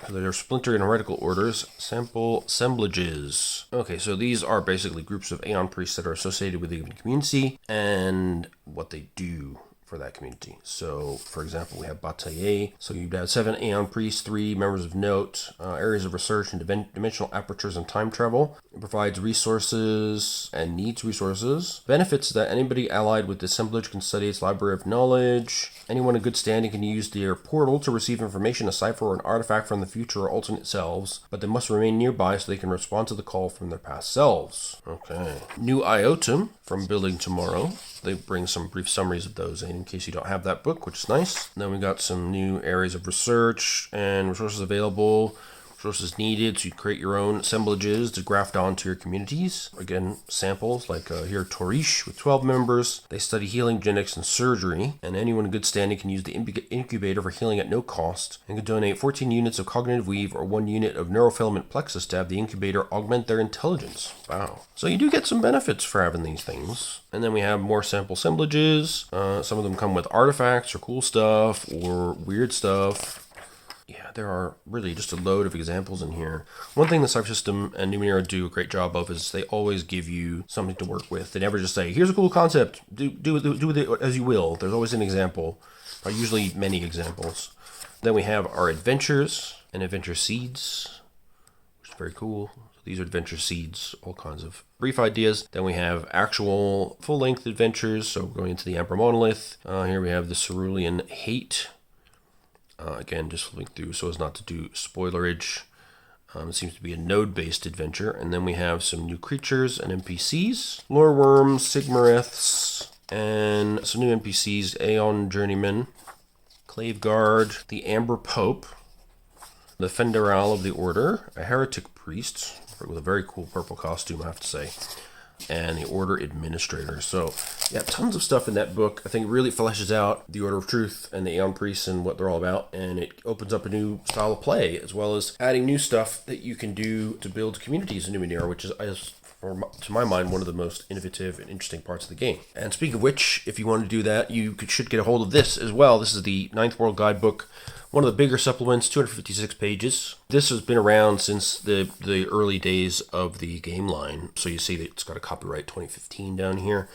So there are splinter and heretical orders, sample assemblages. Okay, so these are basically groups of Aeon Priests that are associated with a given community and what they do for that community. So, for example, we have Bataille. So you'd have 7 Aeon Priests, 3 members of note, areas of research and dimensional apertures and time travel. It provides resources and needs resources. Benefits that anybody allied with the assemblage can study its library of knowledge. Anyone in good standing can use their portal to receive information, a cipher, or an artifact from the future or alternate selves, but they must remain nearby so they can respond to the call from their past selves. Okay. New Iotum from Building Tomorrow. They bring some brief summaries of those in case you don't have that book, which is nice. Then we got some new areas of research and resources available. Resources needed to create your own assemblages to graft onto your communities. Again, samples like here Torish with 12 members. They study healing, genetics, and surgery. And anyone in good standing can use the incubator for healing at no cost and can donate 14 units of cognitive weave or 1 unit of neurofilament plexus to have the incubator augment their intelligence. Wow. So you do get some benefits for having these things. And then we have more sample assemblages. Some of them come with artifacts or cool stuff or weird stuff. yeah, there are really just a load of examples in here. One thing the Cypher system and Numenera do a great job of is they always give you something to work with. They never just say, here's a cool concept, do with it as you will. There's always an example, or usually many examples. Then we have our adventures and adventure seeds, which is very cool. These are adventure seeds, all kinds of brief ideas. Then we have actual full-length adventures, so going into the Emperor Monolith. Here we have the Cerulean Hate. Again, just flipping through so as not to do spoilerage. It seems to be a node-based adventure. And then we have some new creatures and NPCs. Lore Worms, Sigmariths, and some new NPCs, Aeon Journeyman, Clave Guard, the Amber Pope, the Fenderal of the Order, a Heretic Priest, with a very cool purple costume, I have to say, and the Order Administrator. So, yeah, tons of stuff in that book. I think it really fleshes out the Order of Truth and the Aeon Priests and what they're all about, and it opens up a new style of play, as well as adding new stuff that you can do to build communities in Numenera, which is, to my mind, one of the most innovative and interesting parts of the game. And speaking of which, if you want to do that, you should get a hold of this as well. This is the Ninth World Guidebook, one of the bigger supplements, 256 pages. This has been around since the early days of the game line. So you see that it's got a copyright 2015 down here.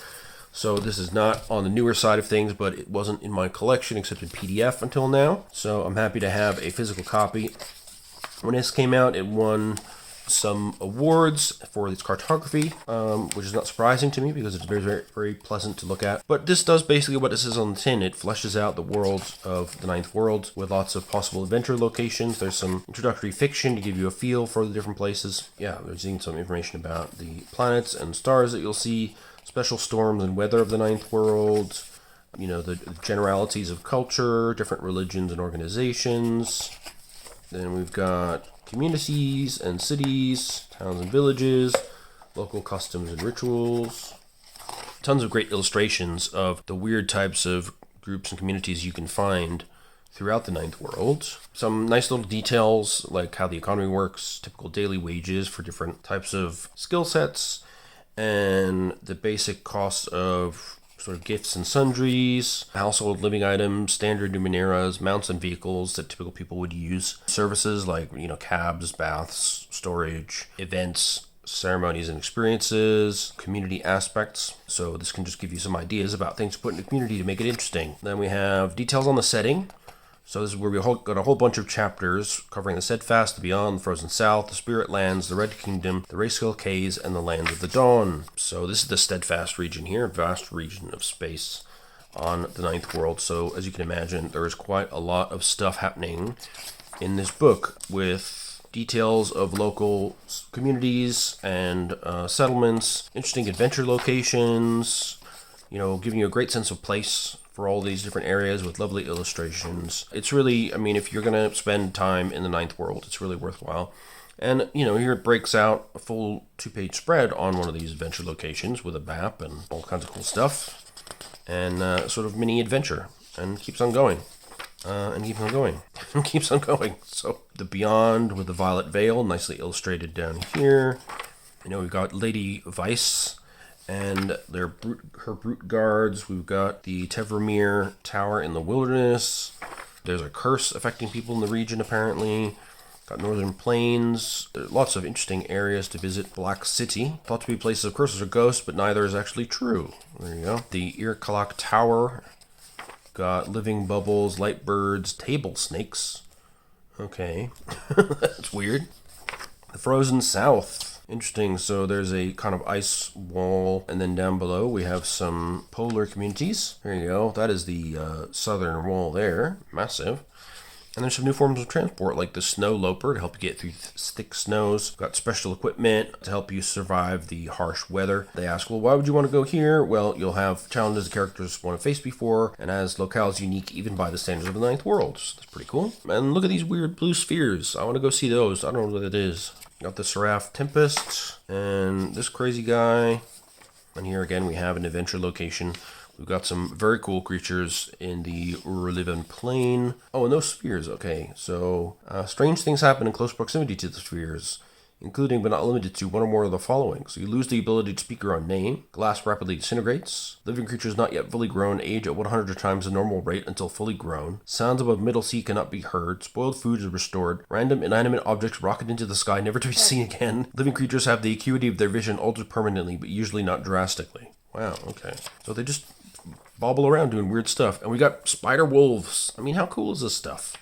So this is not on the newer side of things, but it wasn't in my collection except in PDF until now. So I'm happy to have a physical copy. When this came out, it won some awards for its cartography, which is not surprising to me because it's very, very, very pleasant to look at. But this does basically what it says on the tin. It fleshes out the world of the Ninth World with lots of possible adventure locations. There's some introductory fiction to give you a feel for the different places. Yeah, there's even some information about the planets and stars that you'll see, special storms and weather of the Ninth World, you know, the generalities of culture, different religions and organizations. Then we've got communities and cities, towns and villages, local customs and rituals. Tons of great illustrations of the weird types of groups and communities you can find throughout the Ninth World. Some nice little details like how the economy works, typical daily wages for different types of skill sets, and the basic costs of sort of gifts and sundries, household living items, standard Numeneras, mounts and vehicles that typical people would use. Services like, you know, cabs, baths, storage, events, ceremonies and experiences, community aspects. So this can just give you some ideas about things to put in the community to make it interesting. Then we have details on the setting. So this is where we got a whole bunch of chapters covering the Steadfast, the Beyond, the Frozen South, the Spirit Lands, the Red Kingdom, the Rayscale Cays, and the Lands of the Dawn. So this is the Steadfast region here, a vast region of space on the Ninth World. So as you can imagine, there is quite a lot of stuff happening in this book with details of local communities and settlements, interesting adventure locations, you know, giving you a great sense of place for all these different areas with lovely illustrations. It's really, I mean, if you're going to spend time in the Ninth World, it's really worthwhile. And, you know, here it breaks out a full 2-page spread on one of these adventure locations with a map and all kinds of cool stuff. And sort of mini adventure. And keeps on going. And keeps on going. And keeps on going. So, the Beyond with the Violet Veil, nicely illustrated down here. You know, we've got Lady Vice and her brute guards. We've got the Tevremir Tower in the wilderness. There's a curse affecting people in the region, apparently. Got Northern Plains. There's lots of interesting areas to visit. Black City, thought to be places of curses or ghosts, but neither is actually true. There you go. The Irkalak Tower. Got living bubbles, light birds, table snakes. Okay, that's weird. The Frozen South. Interesting. So there's a kind of ice wall, and then down below we have some polar communities. There you go. That is the southern wall there. Massive. And there's some new forms of transport, like the Snow Loper to help you get through thick snows. Got special equipment to help you survive the harsh weather. They ask, well, why would you want to go here? Well, you'll have challenges the characters want to face before, and as locales unique even by the standards of the Ninth World. So that's pretty cool. And look at these weird blue spheres. I want to go see those. I don't know what it is. Got the Seraph Tempest, and this crazy guy. And here again we have an adventure location. We've got some very cool creatures in the Urlivan Plain. Oh, and those spheres. Okay, so strange things happen in close proximity to the spheres. including but not limited to one or more of the following. So you lose the ability to speak your own name. Glass rapidly disintegrates. Living creatures not yet fully grown age at 100 times the normal rate until fully grown. Sounds above middle C cannot be heard. Spoiled food is restored. Random inanimate objects rocket into the sky, never to be seen again. Living creatures have the acuity of their vision altered permanently, but usually not drastically. Wow, okay. So they just bobble around doing weird stuff. And we got spider wolves. I mean, how cool is this stuff?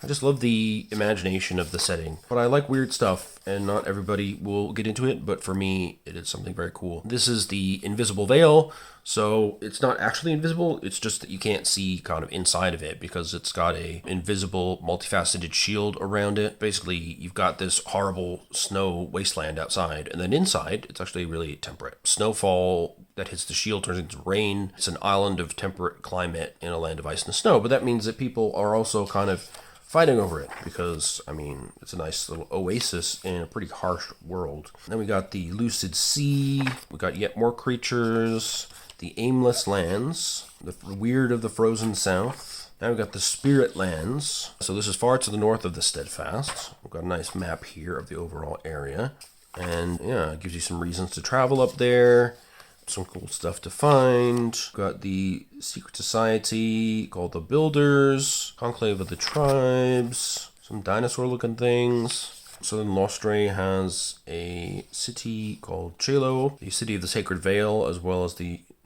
I just love the imagination of the setting. But I like weird stuff, and not everybody will get into it, but for me, it is something very cool. This is the invisible veil, so it's not actually invisible, it's just that you can't see kind of inside of it, because it's got a invisible, multifaceted shield around it. Basically, you've got this horrible snow wasteland outside, and then inside, it's actually really temperate. Snowfall that hits the shield turns into rain. It's an island of temperate climate in a land of ice and snow, but that means that people are also kind of fighting over it because, I mean, it's a nice little oasis in a pretty harsh world. Then we got the Lucid Sea. We got yet more creatures. The Aimless Lands. The Weird of the Frozen South. Now we've got the Spirit Lands. So this is far to the north of the Steadfast. We've got a nice map here of the overall area. And yeah, it gives you some reasons to travel up there. Some cool stuff to find. Got the secret society called the Builders, Conclave of the Tribes, some dinosaur looking things. Southern Lostre has a city called Chelo, the city of the Sacred Veil, as well as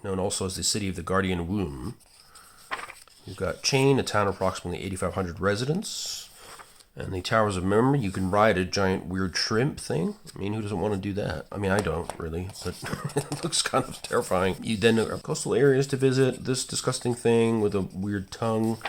known also as the city of the Guardian Womb. We've got Chain, a town of approximately 8,500 residents. And the Towers of Memory, you can ride a giant weird shrimp thing. I mean, who doesn't want to do that? I mean, I don't really, but it looks kind of terrifying. You then have coastal areas to visit. This disgusting thing with a weird tongue.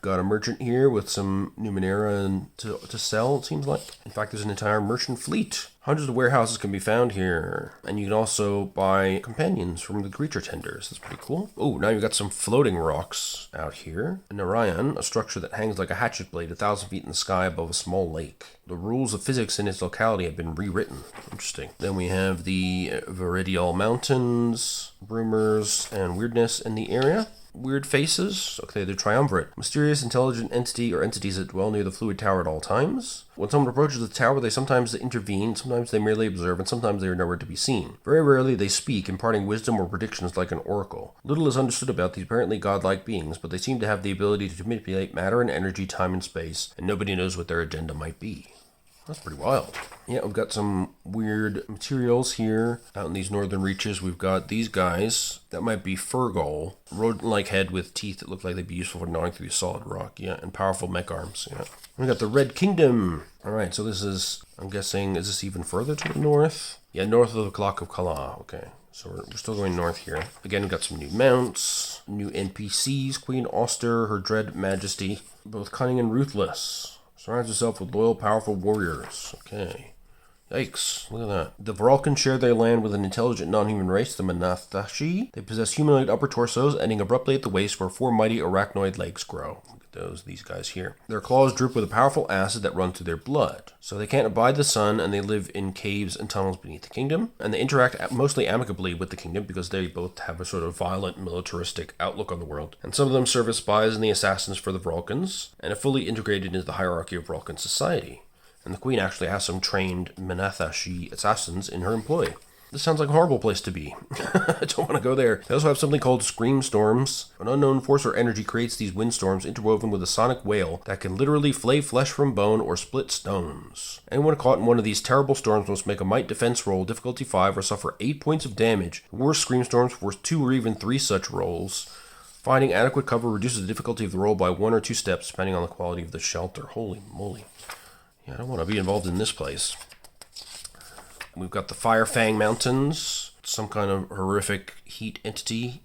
Got a merchant here with some Numenera to sell, it seems like. In fact, there's an entire merchant fleet. Hundreds of warehouses can be found here. And you can also buy companions from the creature tenders. That's pretty cool. Oh, now you've got some floating rocks out here. Narayan, a structure that hangs like a hatchet blade 1,000 feet in the sky above a small lake. The rules of physics in its locality have been rewritten. Interesting. Then we have the Viridial Mountains, rumors, and weirdness in the area. Weird faces. Okay, they're triumvirate. Mysterious, intelligent entity or entities that dwell near the fluid tower at all times. When someone approaches the tower, they sometimes intervene, sometimes they merely observe, and sometimes they are nowhere to be seen. Very rarely they speak, imparting wisdom or predictions like an oracle. Little is understood about these apparently godlike beings, but they seem to have the ability to manipulate matter and energy, time and space, and nobody knows what their agenda might be. That's pretty wild. Yeah, we've got some weird materials here. Out in these northern reaches, we've got these guys. That might be Furgol. Rodent-like head with teeth that look like they'd be useful for gnawing through solid rock. Yeah, and powerful mech arms. Yeah. We got the Red Kingdom. Alright, so this is, I'm guessing, is this even further to the north? Yeah, north of the Clock of Kala. Okay, so we're still going north here. Again, we've got some new mounts, new NPCs. Queen Auster, her dread majesty. Both cunning and ruthless. Surrounds herself with loyal, powerful warriors. Okay. Yikes. Look at that. The Voralkans share their land with an intelligent non-human race, the Manathashi. They possess humanoid upper torsos, ending abruptly at the waist where 4 mighty arachnoid legs grow. Look at these guys here. Their claws drip with a powerful acid that runs through their blood. So they can't abide the sun, and they live in caves and tunnels beneath the kingdom. And they interact mostly amicably with the kingdom because they both have a sort of violent, militaristic outlook on the world. And some of them serve as spies and the assassins for the Voralkans, and are fully integrated into the hierarchy of Voralkan society. And the queen actually has some trained Manathashi assassins in her employ. This sounds like a horrible place to be. I don't want to go there. They also have something called scream storms. An unknown force or energy creates these windstorms interwoven with a sonic wail that can literally flay flesh from bone or split stones. Anyone caught in one of these terrible storms must make a might defense roll, difficulty 5, or suffer 8 points of damage. Worse scream storms force 2 or even 3 such rolls. Finding adequate cover reduces the difficulty of the roll by 1 or 2 steps, depending on the quality of the shelter. Holy moly. Yeah, I don't want to be involved in this place. We've got the Firefang Mountains, some kind of horrific heat entity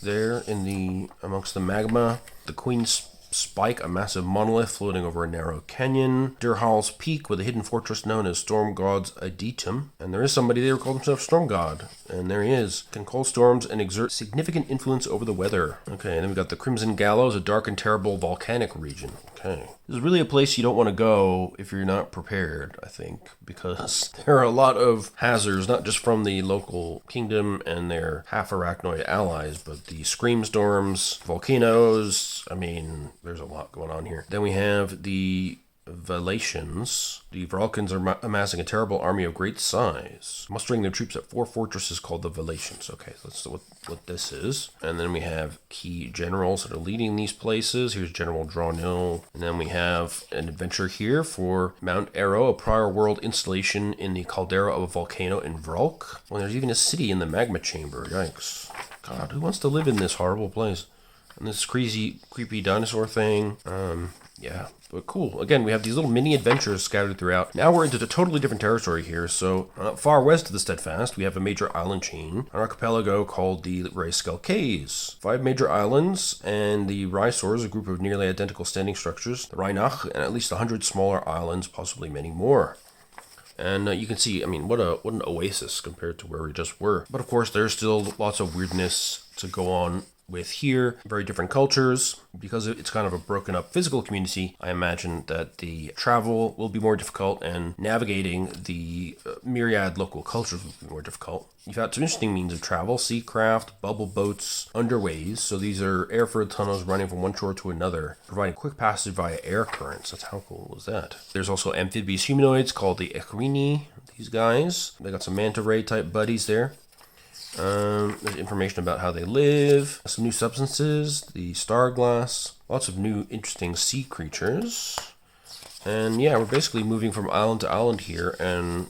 there amongst the magma. The Queen's Spike, a massive monolith floating over a narrow canyon. Durhal's Peak with a hidden fortress known as Storm God's Adytum. And there is somebody there who calls himself Storm God. And there he is. Can call storms and exert significant influence over the weather. Okay, and then we've got the Crimson Gallows, a dark and terrible volcanic region. Okay. This is really a place you don't want to go if you're not prepared, I think, because there are a lot of hazards, not just from the local kingdom and their half-arachnoid allies, but the scream storms, volcanoes. I mean, there's a lot going on here. Then we have the Valations. The Vralkans are amassing a terrible army of great size, mustering their troops at 4 fortresses called the Valations. Okay, so that's what this is. And then we have key generals that are leading these places. Here's General Drawnil. And then we have an adventure here for Mount Arrow, a prior world installation in the caldera of a volcano in Vralk. Well, there's even a city in the magma chamber. Yikes. God, who wants to live in this horrible place? And this crazy, creepy dinosaur thing. Yeah, but cool. Again, we have these little mini adventures scattered throughout. Now we're into a totally different territory here. So far west of the Steadfast, we have a major island chain, an archipelago called the Rayskull Cays. 5 major islands, and the Rysors, a group of nearly identical standing structures, the Rheinach, and at least 100 smaller islands, possibly many more. And you can see, I mean, what an oasis compared to where we just were. But of course, there's still lots of weirdness to go on with here. Very different cultures. Because it's kind of a broken up physical community, I imagine that the travel will be more difficult and navigating the myriad local cultures will be more difficult. You've got some interesting means of travel: seacraft, bubble boats, underways. So these are air-filled tunnels running from one shore to another, providing quick passage via air currents. That's how cool is that? There's also amphibious humanoids called the Equini. These guys, they got some manta ray type buddies there. There's information about how they live, some new substances, the starglass, lots of new interesting sea creatures. And yeah, we're basically moving from island to island here and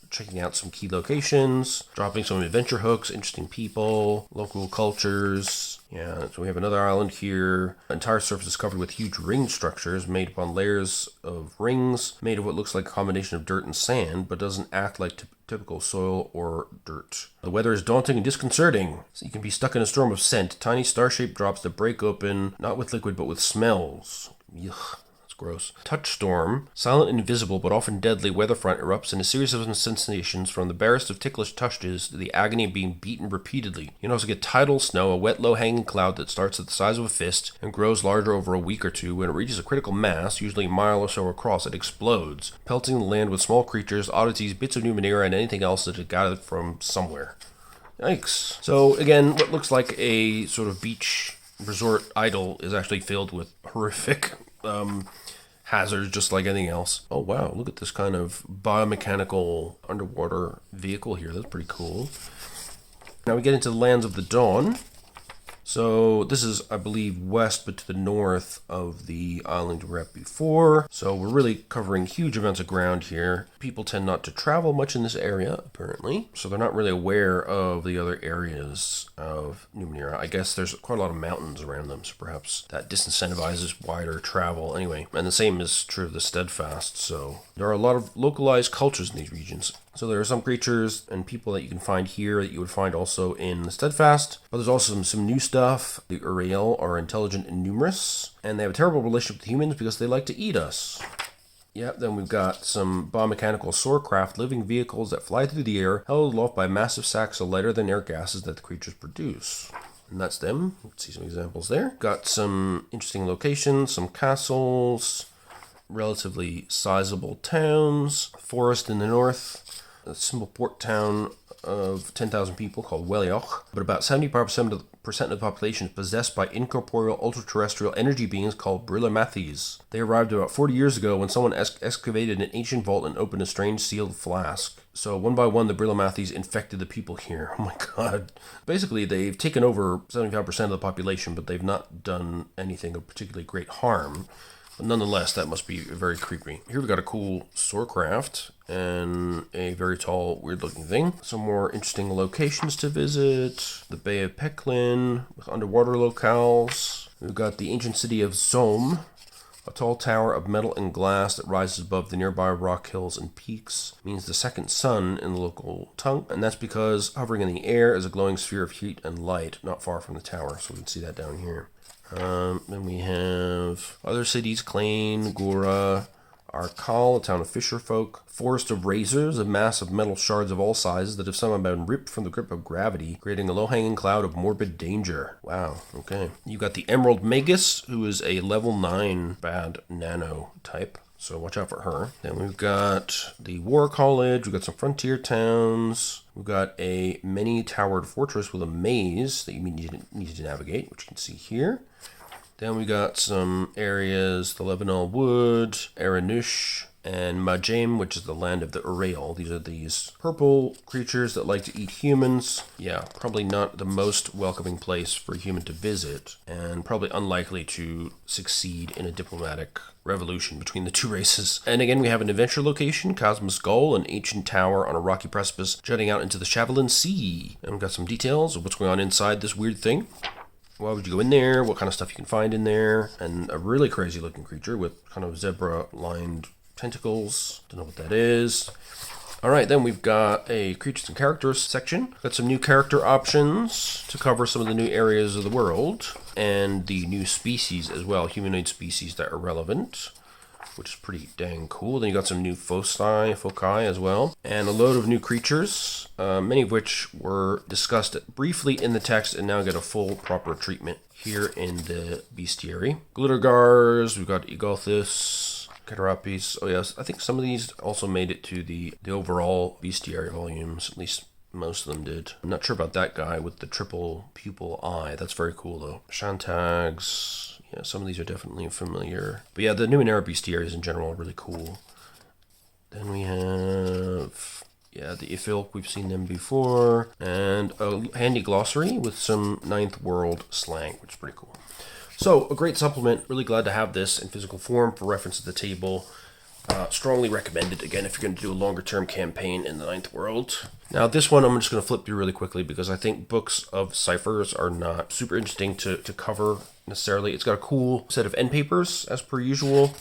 checking out some key locations, dropping some adventure hooks, interesting people, local cultures. Yeah, so we have another island here. The entire surface is covered with huge ring structures made upon layers of rings, made of what looks like a combination of dirt and sand, but doesn't act like typical soil or dirt. The weather is daunting and disconcerting, so you can be stuck in a storm of scent. Tiny star-shaped drops that break open, not with liquid, but with smells. Yuck. Gross. Touchstorm, silent and invisible but often deadly weather front erupts in a series of sensations from the barest of ticklish touches to the agony of being beaten repeatedly. You can also get tidal snow, a wet low-hanging cloud that starts at the size of a fist and grows larger over a week or two. When it reaches a critical mass, usually a mile or so across, it explodes, pelting the land with small creatures, oddities, bits of Numenera, and anything else that it got from somewhere. Yikes. So again, what looks like a sort of beach resort idol is actually filled with horrific hazards, just like anything else. Oh wow, look at this kind of biomechanical underwater vehicle here. That's pretty cool. Now we get into the lands of the dawn. So this is, I believe, west but to the north of the island we were at before. So we're really covering huge amounts of ground here. People tend not to travel much in this area, apparently. So they're not really aware of the other areas of Numenera. I guess there's quite a lot of mountains around them, so perhaps that disincentivizes wider travel. Anyway, and the same is true of the Steadfast. So there are a lot of localized cultures in these regions. So there are some creatures and people that you can find here that you would find also in the Steadfast. But there's also some new stuff. The Uriel are intelligent and numerous. And they have a terrible relationship with humans because they like to eat us. Yep, then we've got some biomechanical soarcraft, living vehicles that fly through the air, held aloft by massive sacks of lighter than air gases that the creatures produce. And that's them. Let's see some examples there. Got some interesting locations, some castles, relatively sizable towns, forest in the north, a simple port town of 10,000 people called Welioch, but about 75% of the population is possessed by incorporeal ultra-terrestrial energy beings called Brillamathes. They arrived about 40 years ago when someone excavated an ancient vault and opened a strange sealed flask. So one by one, the Brillamathes infected the people here. Oh my god. Basically, they've taken over 75% of the population, but they've not done anything of particularly great harm. But nonetheless, that must be very creepy. Here we've got a cool soarcraft and a very tall, weird-looking thing. Some more interesting locations to visit. The Bay of Peklin with underwater locales. We've got the ancient city of Zom, a tall tower of metal and glass that rises above the nearby rock hills and peaks. It means the second sun in the local tongue, and that's because hovering in the air is a glowing sphere of heat and light not far from the tower, so we can see that down here. Then we have other cities: Clane, Gura, Arkal, a town of fisherfolk, Forest of Razors, a mass of metal shards of all sizes that have somehow been ripped from the grip of gravity, creating a low-hanging cloud of morbid danger. Wow, okay. You've got the Emerald Magus, who is a level 9 bad nano type, so watch out for her. Then we've got the War College, we've got some frontier towns, we've got a many-towered fortress with a maze that you need to navigate, which you can see here. Then we got some areas, the Lebanon Wood, Aranush, and Majem, which is the land of the Urail. These are these purple creatures that like to eat humans. Yeah, probably not the most welcoming place for a human to visit, and probably unlikely to succeed in a diplomatic revolution between the two races. And again, we have an adventure location, Cosmos Gull, an ancient tower on a rocky precipice jutting out into the Shavelin Sea. And we've got some details of what's going on inside this weird thing. Why would you go in there? What kind of stuff you can find in there? And a really crazy looking creature with kind of zebra lined tentacles. Don't know what that is. All right, then we've got a creatures and characters section. Got some new character options to cover some of the new areas of the world and the new species as well, humanoid species that are relevant, which is pretty dang cool. Then you got some new foci as well, and a load of new creatures, many of which were discussed briefly in the text and now get a full proper treatment here in the bestiary. Glittergars, we've got Egolthus, Catarapis. Oh yes, I think some of these also made it to the overall bestiary volumes, at least most of them did. I'm not sure about that guy with the triple pupil eye. That's very cool though. Shantags. Yeah, some of these are definitely familiar. But yeah, the Numenera bestiaries in general are really cool. Then we have, yeah, the Ifilk. We've seen them before. And a handy glossary with some Ninth World slang, which is pretty cool. So, a great supplement. Really glad to have this in physical form for reference at the table. Strongly recommended, again, if you're going to do a longer-term campaign in the Ninth World. Now, this one I'm just going to flip through really quickly because I think books of ciphers are not super interesting to cover necessarily. It's got a cool set of end papers, as per usual.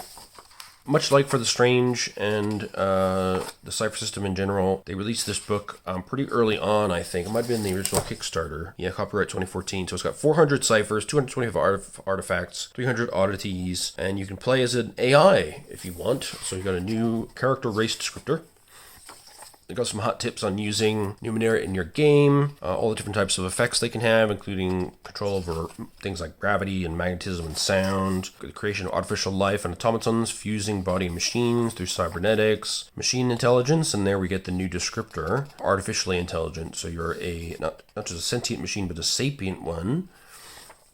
Much like for the Strange and the Cypher system in general, they released this book pretty early on, I think. It might have been the original Kickstarter. Yeah, copyright 2014. So it's got 400 ciphers, 225 artifacts, 300 oddities, and you can play as an AI if you want. So you've got a new character race descriptor. They got some hot tips on using Numenera in your game, all the different types of effects they can have, including control over things like gravity and magnetism and sound, the creation of artificial life and automatons, fusing body and machines through cybernetics, machine intelligence, and there we get the new descriptor, artificially intelligent. So you're not just a sentient machine, but a sapient one.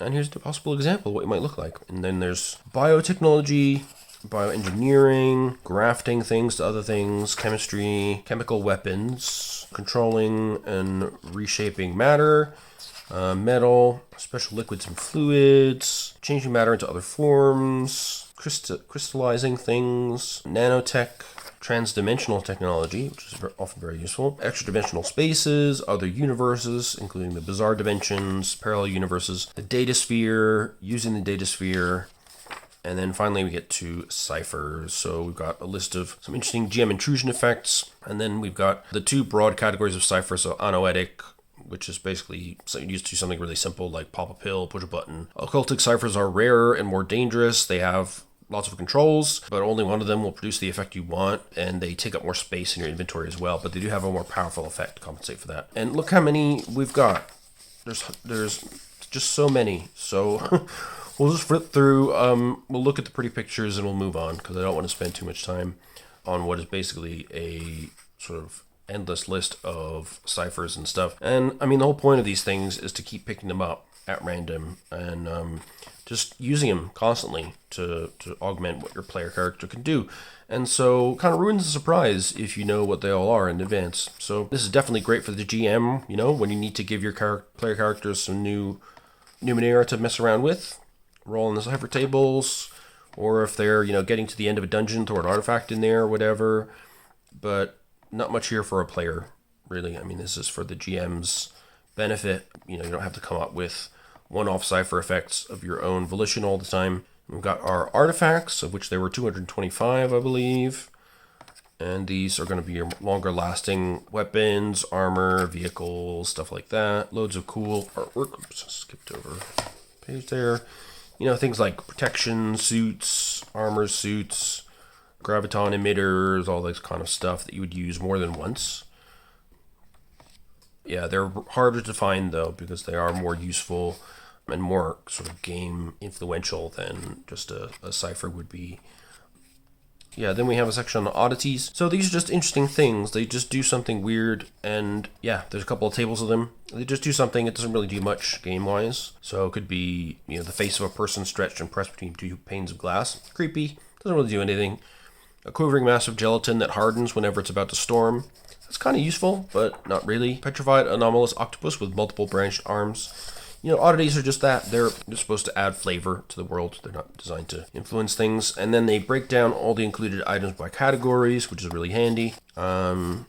And here's the possible example of what it might look like. And then there's biotechnology, bioengineering, grafting things to other things, chemistry, chemical weapons, controlling and reshaping matter, metal, special liquids and fluids, changing matter into other forms, crystallizing things, nanotech, transdimensional technology, which is often very useful, extra-dimensional spaces, other universes, including the bizarre dimensions, parallel universes, the datasphere, using the datasphere. And then finally we get to ciphers. So we've got a list of some interesting GM intrusion effects. And then we've got the two broad categories of ciphers. So anoetic, which is basically used to do something really simple like pop a pill, push a button. Occultic ciphers are rarer and more dangerous. They have lots of controls, but only one of them will produce the effect you want. And they take up more space in your inventory as well. But they do have a more powerful effect to compensate for that. And look how many we've got. There's just so many. So... We'll just flip through, we'll look at the pretty pictures and we'll move on because I don't want to spend too much time on what is basically a sort of endless list of ciphers and stuff. And I mean, the whole point of these things is to keep picking them up at random and just using them constantly to augment what your player character can do. And so kind of ruins the surprise if you know what they all are in advance. So this is definitely great for the GM, you know, when you need to give your player characters some new Numenera to mess around with. Roll in the cipher tables, or if they're, getting to the end of a dungeon, throw an artifact in there or whatever. But not much here for a player, really. I mean, this is for the GM's benefit. You don't have to come up with one-off cipher effects of your own volition all the time. We've got our artifacts, of which there were 225, I believe. And these are going to be your longer-lasting weapons, armor, vehicles, stuff like that. Loads of cool artwork. Oops, skipped over a page there. Things like protection suits, armor suits, graviton emitters, all this kind of stuff that you would use more than once. Yeah, they're harder to find, though, because they are more useful and more sort of game influential than just a cipher would be. Yeah, then we have a section on the oddities. So these are just interesting things. They just do something weird, and yeah, there's a couple of tables of them. They just do something. It doesn't really do much game-wise. So it could be, the face of a person stretched and pressed between two panes of glass. Creepy. Doesn't really do anything. A quivering mass of gelatin that hardens whenever it's about to storm. That's kind of useful, but not really. Petrified anomalous octopus with multiple branched arms. Oddities are just that. They're supposed to add flavor to the world. They're not designed to influence things. And then they break down all the included items by categories, which is really handy. And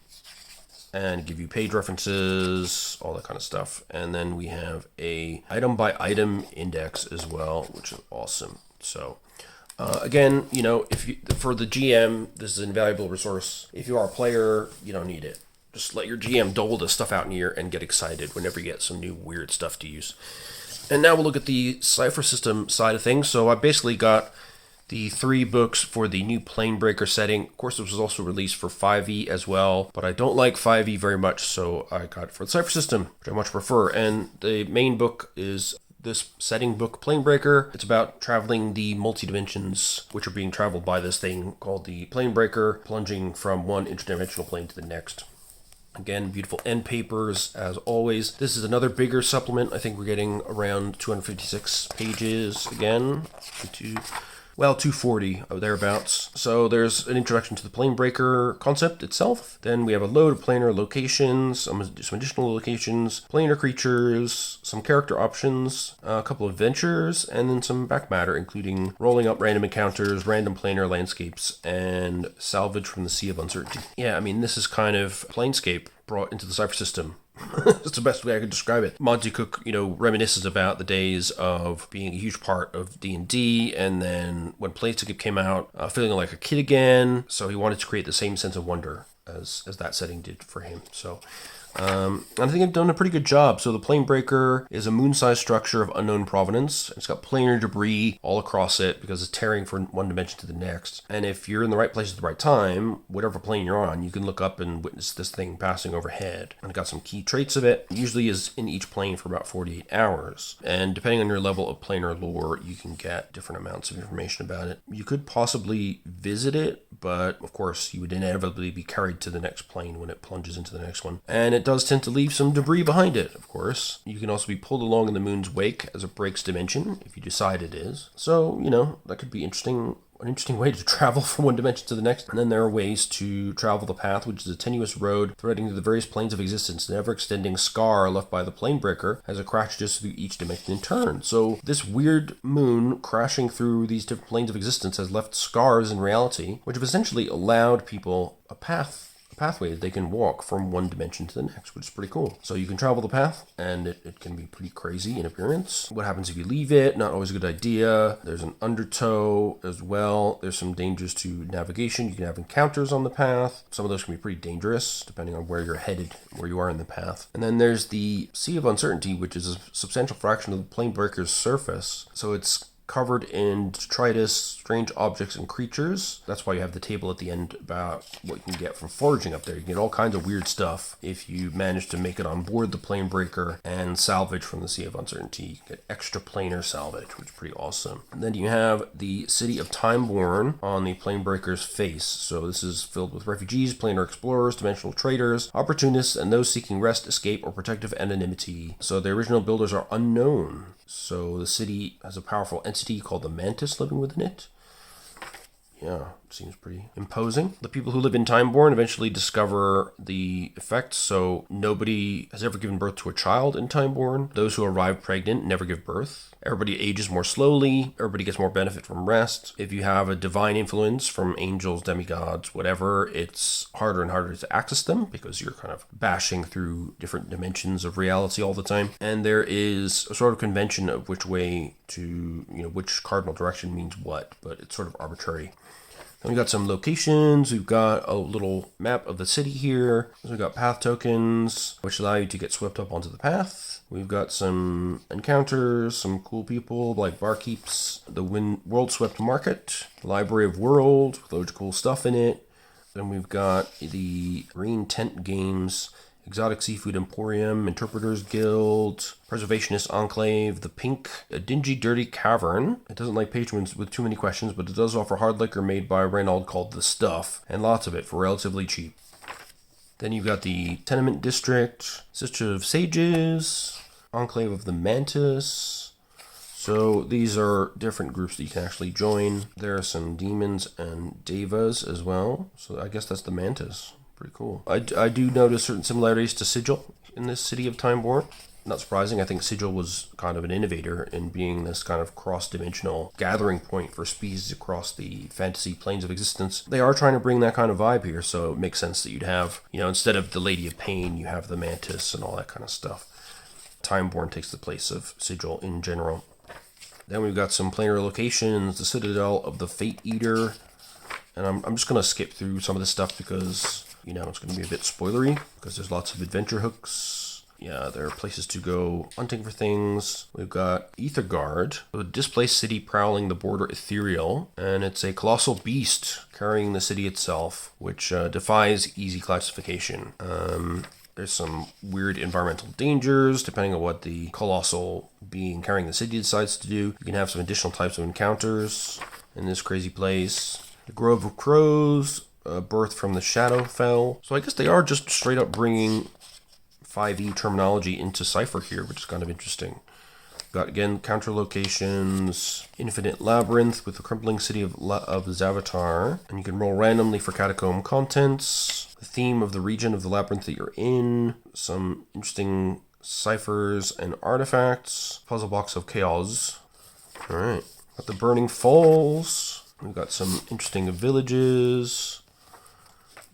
give you page references, all that kind of stuff. And then we have a item by item index as well, which is awesome. So again, for the GM, this is an invaluable resource. If you are a player, you don't need it. Just let your GM dole this stuff out in here and get excited whenever you get some new weird stuff to use. And now we'll look at the Cypher system side of things. So I basically got the 3 books for the new Planebreaker setting. Of course, this was also released for 5e as well, but I don't like 5e very much, so I got it for the Cypher system, which I much prefer. And the main book is this setting book, Planebreaker. It's about traveling the multi-dimensions, which are being traveled by this thing called the Planebreaker, plunging from one interdimensional plane to the next. Again, beautiful end papers, as always. This is another bigger supplement. I think we're getting around 256 pages again. 240 or thereabouts. So there's an introduction to the Planebreaker concept itself. Then we have a load of planar locations, some additional locations, planar creatures, some character options, a couple of adventures, and then some back matter, including rolling up random encounters, random planar landscapes, and salvage from the Sea of Uncertainty. Yeah, this is kind of Planescape brought into the Cypher system. That's the best way I could describe it. Monte Cook, reminisces about the days of being a huge part of D&D, and then when Planescape came out, feeling like a kid again. So he wanted to create the same sense of wonder as that setting did for him. So I think I've done a pretty good job. So the Planebreaker is a moon-sized structure of unknown provenance. It's got planar debris all across it because it's tearing from one dimension to the next. And if you're in the right place at the right time, whatever plane you're on, you can look up and witness this thing passing overhead. And it got some key traits of it. It usually is in each plane for about 48 hours. And depending on your level of planar lore, you can get different amounts of information about it. You could possibly visit it, but of course you would inevitably be carried to the next plane when it plunges into the next one. And it does tend to leave some debris behind it, of course. You can also be pulled along in the moon's wake as it breaks dimension, if you decide it is. So, that could be an interesting way to travel from one dimension to the next. And then there are ways to travel the path, which is a tenuous road threading through the various planes of existence, an ever-extending scar left by the Planebreaker as it crashes through each dimension in turn. So this weird moon crashing through these different planes of existence has left scars in reality, which have essentially allowed people a pathway that they can walk from one dimension to the next, which is pretty cool. So you can travel the path, and it can be pretty crazy in appearance. What happens if you leave it? Not always a good idea. There's an undertow as well. There's some dangers to navigation. You can have encounters on the path. Some of those can be pretty dangerous, depending on where you're headed, where you are in the path. And then there's the Sea of Uncertainty, which is a substantial fraction of the Planebreaker's surface. So it's covered in detritus, strange objects, and creatures. That's why you have the table at the end about what you can get from foraging up there. You can get all kinds of weird stuff if you manage to make it on board the Planebreaker and salvage from the Sea of Uncertainty. You get extra planar salvage, which is pretty awesome. And then you have the City of Timeborn on the Planebreaker's face. So this is filled with refugees, planar explorers, dimensional traders, opportunists, and those seeking rest, escape, or protective anonymity. So the original builders are unknown. So the city has a powerful entity called the Mantis living within it. Yeah, seems pretty imposing. The people who live in Timeborn eventually discover the effects, so nobody has ever given birth to a child in Timeborn. Those who arrive pregnant never give birth. Everybody ages more slowly. Everybody gets more benefit from rest. If you have a divine influence from angels, demigods, whatever, it's harder and harder to access them because you're kind of bashing through different dimensions of reality all the time. And there is a sort of convention of which way to, which cardinal direction means what, but it's sort of arbitrary. Then we've got some locations. We've got a little map of the city here. So we've got path tokens, which allow you to get swept up onto the path. We've got some encounters, some cool people like barkeeps, the World Swept Market, Library of World, with loads of cool stuff in it. Then we've got the Green Tent Games Exotic Seafood Emporium, Interpreters Guild, Preservationist Enclave, The Pink, a dingy, dirty cavern. It doesn't like patrons with too many questions, but it does offer hard liquor made by Reynald called The Stuff, and lots of it for relatively cheap. Then you've got the Tenement District, Sister of Sages, Enclave of the Mantis. So these are different groups that you can actually join. There are some demons and devas as well. So I guess that's the Mantis. Pretty cool. I do notice certain similarities to Sigil in this City of Timeborn. Not surprising. I think Sigil was kind of an innovator in being this kind of cross-dimensional gathering point for species across the fantasy planes of existence. They are trying to bring that kind of vibe here, so it makes sense that you'd have, instead of the Lady of Pain, you have the Mantis and all that kind of stuff. Timeborn takes the place of Sigil in general. Then we've got some planar locations, the Citadel of the Fate Eater, and I'm just going to skip through some of this stuff because it's going to be a bit spoilery because there's lots of adventure hooks. Yeah, there are places to go hunting for things. We've got Aetherguard, a displaced city prowling the border ethereal, and it's a colossal beast carrying the city itself, which defies easy classification. There's some weird environmental dangers, depending on what the colossal being carrying the city decides to do. You can have some additional types of encounters in this crazy place. The Grove of Crows, birth from the Shadowfell. So I guess they are just straight up bringing 5e terminology into Cypher here, which is kind of interesting. Got, again, counter locations, Infinite Labyrinth with the crumbling city of Zavatar. And you can roll randomly for catacomb contents. The theme of the region of the labyrinth that you're in. Some interesting ciphers and artifacts. Puzzle box of chaos. Alright. Got the Burning Falls. We've got some interesting villages.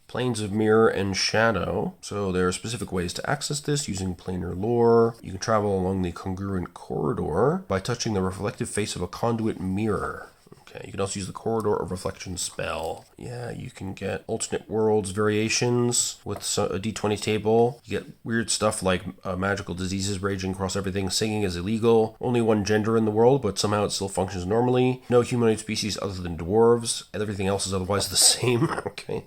Planes of Mirror and Shadow. So there are specific ways to access this using planar lore. You can travel along the congruent corridor by touching the reflective face of a conduit mirror. Okay, you can also use the Corridor of Reflection spell. Yeah, you can get alternate worlds variations with a d20 table. You get weird stuff like magical diseases raging across everything. Singing is illegal. Only one gender in the world, but somehow it still functions normally. No humanoid species other than dwarves. And everything else is otherwise the same. Okay.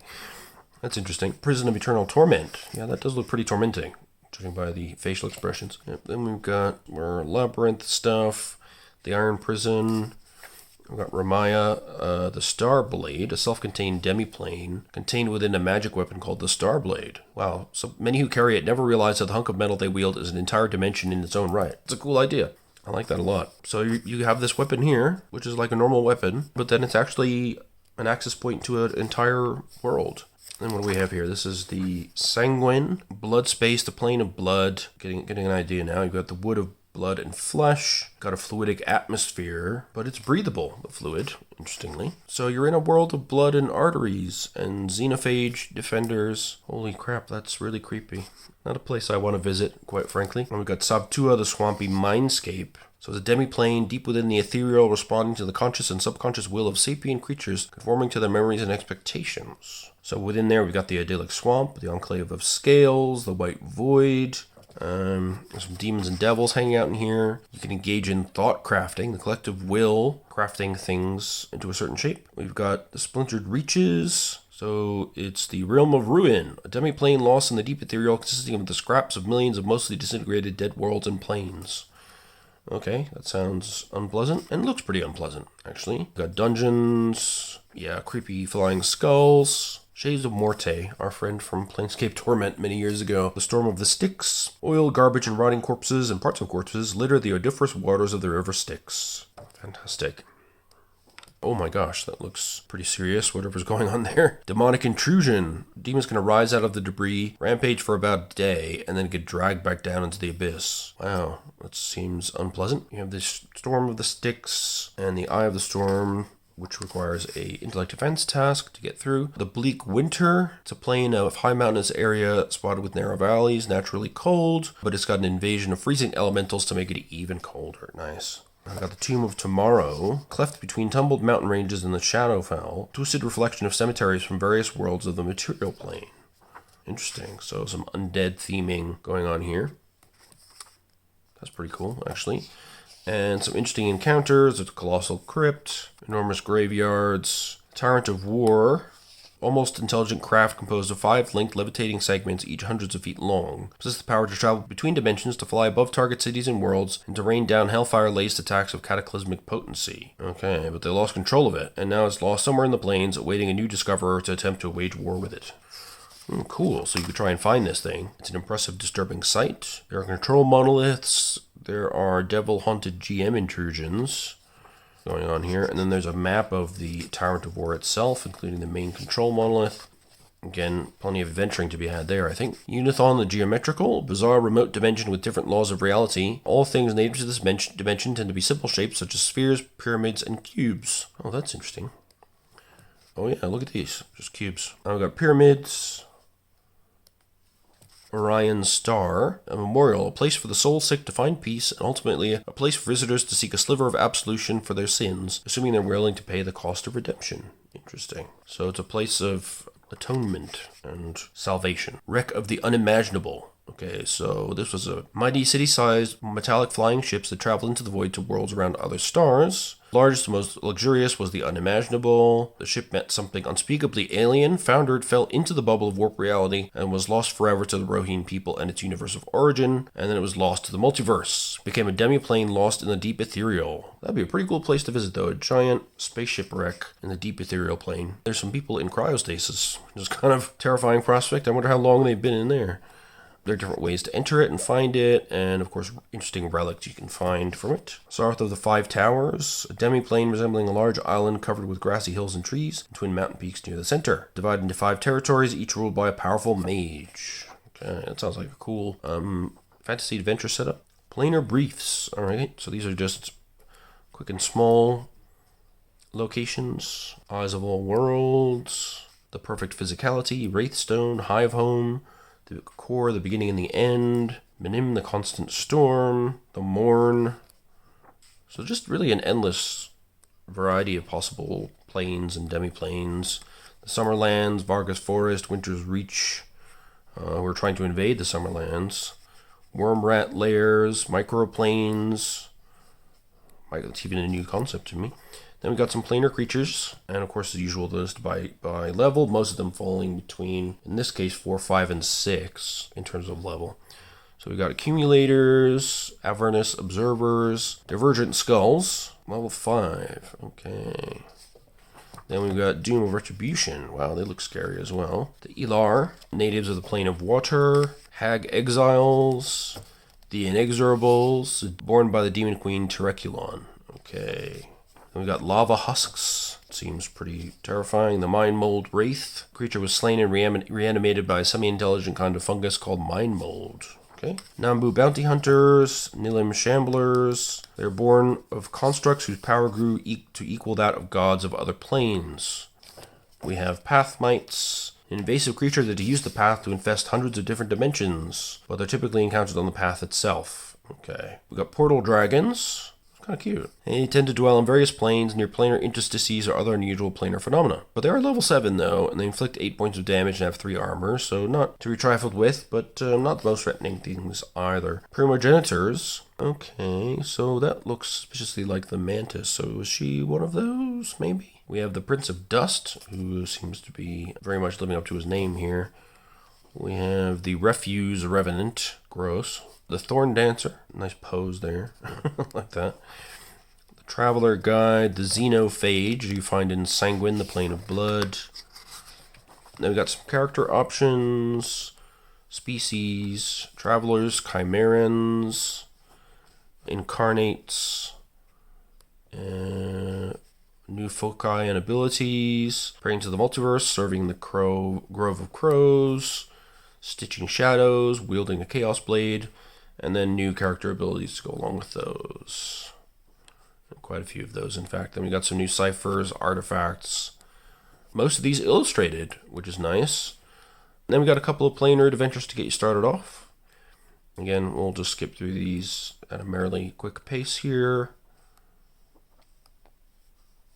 That's interesting. Prison of Eternal Torment. Yeah, that does look pretty tormenting, judging by the facial expressions. Yep, then we've got more labyrinth stuff. The Iron Prison. We've got Ramaya, the Starblade, a self-contained demiplane contained within a magic weapon called the Starblade. Wow, so many who carry it never realize that the hunk of metal they wield is an entire dimension in its own right. It's a cool idea. I like that a lot. So you have this weapon here, which is like a normal weapon, but then it's actually an access point to an entire world. Then what do we have here? This is the Sanguine, Blood Space, the Plane of Blood. Getting an idea now. You've got the Wood of Blood and Flesh. Got a fluidic atmosphere, but it's breathable, the fluid, interestingly. So you're in a world of blood and arteries and xenophage defenders. Holy crap, that's really creepy. Not a place I want to visit, quite frankly. And we've got Sabtua, the Swampy Mindscape. So it's a demiplane deep within the ethereal, responding to the conscious and subconscious will of sapient creatures, conforming to their memories and expectations. So within there, we've got the idyllic swamp, the enclave of scales, the white void. There's some demons and devils hanging out in here. You can engage in thought crafting, the collective will, crafting things into a certain shape. We've got the splintered reaches. So it's the realm of ruin, a demiplane lost in the deep ethereal, consisting of the scraps of millions of mostly disintegrated dead worlds and planes. Okay, that sounds unpleasant, and looks pretty unpleasant, actually. We've got dungeons, yeah, creepy flying skulls. Shades of Morte, our friend from Planescape Torment many years ago. The Storm of the Styx. Oil, garbage, and rotting corpses and parts of corpses litter the odoriferous waters of the river Styx. Fantastic. Oh my gosh, that looks pretty serious, whatever's going on there. Demonic Intrusion. Demons can arise out of the debris, rampage for about a day, and then get dragged back down into the abyss. Wow, that seems unpleasant. You have the Storm of the Styx and the Eye of the Storm, which requires a intellect defense task to get through. The Bleak Winter. It's a plain of high mountainous area spotted with narrow valleys, naturally cold, but it's got an invasion of freezing elementals to make it even colder. Nice. I've got the Tomb of Tomorrow, cleft between tumbled mountain ranges and the Shadowfell, twisted reflection of cemeteries from various worlds of the material plane. Interesting. So some undead theming going on here. That's pretty cool, actually. And some interesting encounters. There's a colossal crypt, enormous graveyards, Tyrant of War, almost intelligent craft composed of 5 linked levitating segments, each hundreds of feet long. Possess the power to travel between dimensions, to fly above target cities and worlds, and to rain down hellfire-laced attacks of cataclysmic potency. Okay, but they lost control of it, and now it's lost somewhere in the plains, awaiting a new discoverer to attempt to wage war with it. Cool, so you could try and find this thing. It's an impressive, disturbing sight. There are control monoliths. There are devil-haunted GM intrusions going on here. And then there's a map of the Tyrant of War itself, including the main control monolith. Again, plenty of adventuring to be had there, I think. Unithon the Geometrical, bizarre remote dimension with different laws of reality. All things native to this dimension tend to be simple shapes such as spheres, pyramids, and cubes. Oh, that's interesting. Oh yeah, look at these. Just cubes. Now we've got pyramids. Orion's Star, a memorial, a place for the soul sick to find peace, and ultimately a place for visitors to seek a sliver of absolution for their sins, assuming they're willing to pay the cost of redemption. Interesting. So it's a place of atonement and salvation. Wreck of the Unimaginable. Okay, so this was a mighty city-sized metallic flying ships that traveled into the void to worlds around other stars. Largest and most luxurious was the Unimaginable. The ship met something unspeakably alien, foundered, fell into the bubble of warp reality, and was lost forever to the Rohirrim people and its universe of origin, and then it was lost to the multiverse. Became a demiplane lost in the deep ethereal. That'd be a pretty cool place to visit though, a giant spaceship wreck in the deep ethereal plane. There's some people in cryostasis, which is kind of terrifying prospect. I wonder how long they've been in there. There are different ways to enter it and find it, and of course, interesting relics you can find from it. Sarth of the Five Towers, a demi-plane resembling a large island covered with grassy hills and trees, and twin mountain peaks near the center. Divided into 5 territories, each ruled by a powerful mage. Okay, that sounds like a cool fantasy adventure setup. Planar briefs. Alright, so these are just quick and small locations. Eyes of All Worlds, The Perfect Physicality, Wraithstone, Hive Home, The Core, The Beginning and the End, Minim, The Constant Storm, The Morn. So just really an endless variety of possible planes and demi-planes. The Summerlands, Vargas Forest, Winter's Reach. We're trying to invade the Summerlands. Worm Rat Lairs, Microplanes. That's even a new concept to me. Then we got some planar creatures, and of course the usual list by level, most of them falling between, in this case, 4, 5, and 6 in terms of level. So we got accumulators, Avernus Observers, Divergent Skulls, level 5, okay. Then we've got Doom of Retribution, wow, they look scary as well. The Elar, Natives of the Plane of Water, Hag Exiles, the Inexorables, born by the Demon Queen Terreculon, okay. Then we got Lava Husks. Seems pretty terrifying. The Mind Mold Wraith. Creature was slain and reanimated by a semi-intelligent kind of fungus called Mind Mold. Okay. Nambu Bounty Hunters. Nilim Shamblers. They're born of constructs whose power grew to equal that of gods of other planes. We have Pathmites. An invasive creature that use the path to infest hundreds of different dimensions, but they're typically encountered on the path itself. Okay. We got Portal Dragons. Kind of cute. They tend to dwell on various planes near planar interstices or other unusual planar phenomena. But they are level 7 though, and they inflict 8 points of damage and have 3 armor, so not to be trifled with, but not the most threatening things either. Primogenitors. Okay, so that looks suspiciously like the Mantis, so is she one of those, maybe? We have the Prince of Dust, who seems to be very much living up to his name here. We have the Refuse Revenant. Gross. The Thorn Dancer, nice pose there, like that. The Traveler Guide, the Xenophage, you find in Sanguine, the Plane of Blood. Then we got some character options, species, Travelers, Chimerans, Incarnates, new foci and abilities, Praying to the Multiverse, Serving the Grove of Crows, Stitching Shadows, Wielding a Chaos Blade, and then new character abilities to go along with those. Quite a few of those, in fact. Then we got some new ciphers, artifacts. Most of these illustrated, which is nice. And then we got a couple of planar adventures to get you started off. Again, we'll just skip through these at a merrily quick pace here.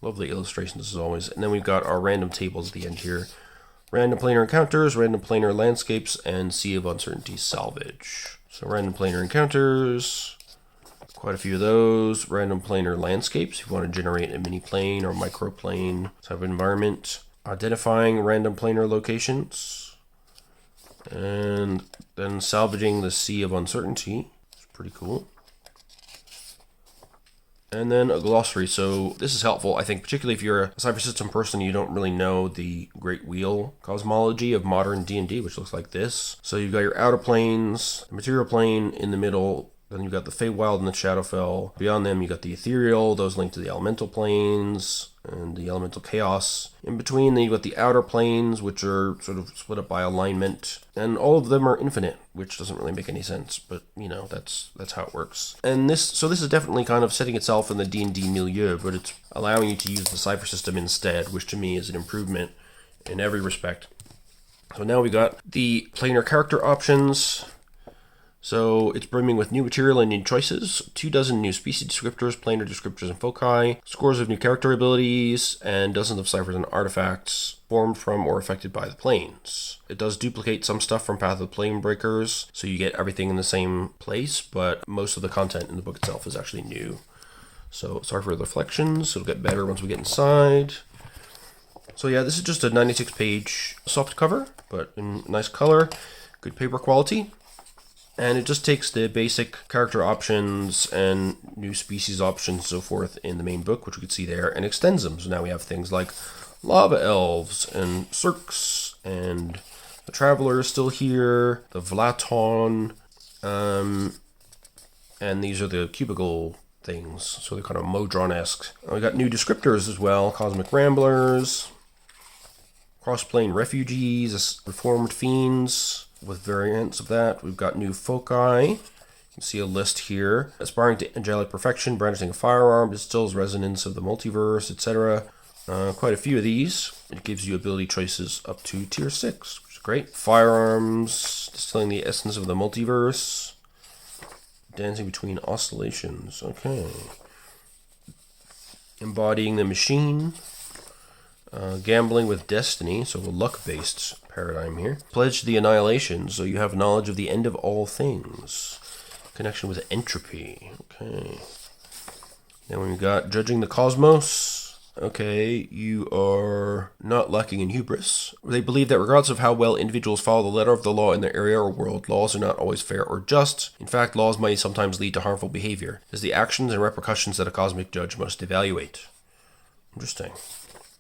Lovely illustrations as always. And then we've got our random tables at the end here. Random planar encounters, random planar landscapes, and Sea of Uncertainty salvage. So random planar encounters, quite a few of those. Random planar landscapes, if you want to generate a mini plane or microplane type of environment. identifying random planar locations, and then salvaging the Sea of Uncertainty. It's pretty cool. And then a glossary. So this is helpful, I think, particularly if you're a Cypher system person, you don't really know the Great Wheel cosmology of modern D&D, which looks like this. So you've got your outer planes, the material plane in the middle, then you've got the Feywild and the Shadowfell. Beyond them, you've got the ethereal, those linked to the elemental planes and the elemental chaos. In between, then you've got the outer planes, which are sort of split up by alignment. And all of them are infinite, which doesn't really make any sense, but, you know, that's how it works. And this is definitely kind of setting itself in the D&D milieu, but it's allowing you to use the Cypher system instead, which to me is an improvement in every respect. So now we got the planar character options. So it's brimming with new material and new choices, 24 new species descriptors, planar descriptors, and foci, scores of new character abilities, and dozens of ciphers and artifacts formed from or affected by the planes. It does duplicate some stuff from Path of the Planebreakers, so you get everything in the same place, but most of the content in the book itself is actually new. So sorry for the reflections, it'll get better once we get inside. So yeah, this is just a 96-page soft cover, but in nice color, good paper quality. And it just takes the basic character options and new species options and so forth in the main book, which we can see there, and extends them. So now we have things like lava elves and cirques, and the traveler is still here, the Vlaton, and these are the cubicle things. So they're kind of Modron-esque. We got new descriptors as well, cosmic ramblers, cross-plane refugees, reformed fiends, with variants of that. We've got new foci. You can see a list here. Aspiring to angelic perfection, brandishing a firearm, distills resonance of the multiverse, etc. Quite a few of these. It gives you ability choices up to tier 6, which is great. Firearms, distilling the essence of the multiverse. Dancing between oscillations. Okay. Embodying the machine. Gambling with destiny, so a luck-based paradigm here. Pledge to the annihilation, so you have knowledge of the end of all things. Connection with entropy. Okay. Then we've got judging the cosmos. Okay, you are not lacking in hubris. They believe that regardless of how well individuals follow the letter of the law in their area or world, laws are not always fair or just. In fact, laws might sometimes lead to harmful behavior. It is the actions and repercussions that a cosmic judge must evaluate. Interesting.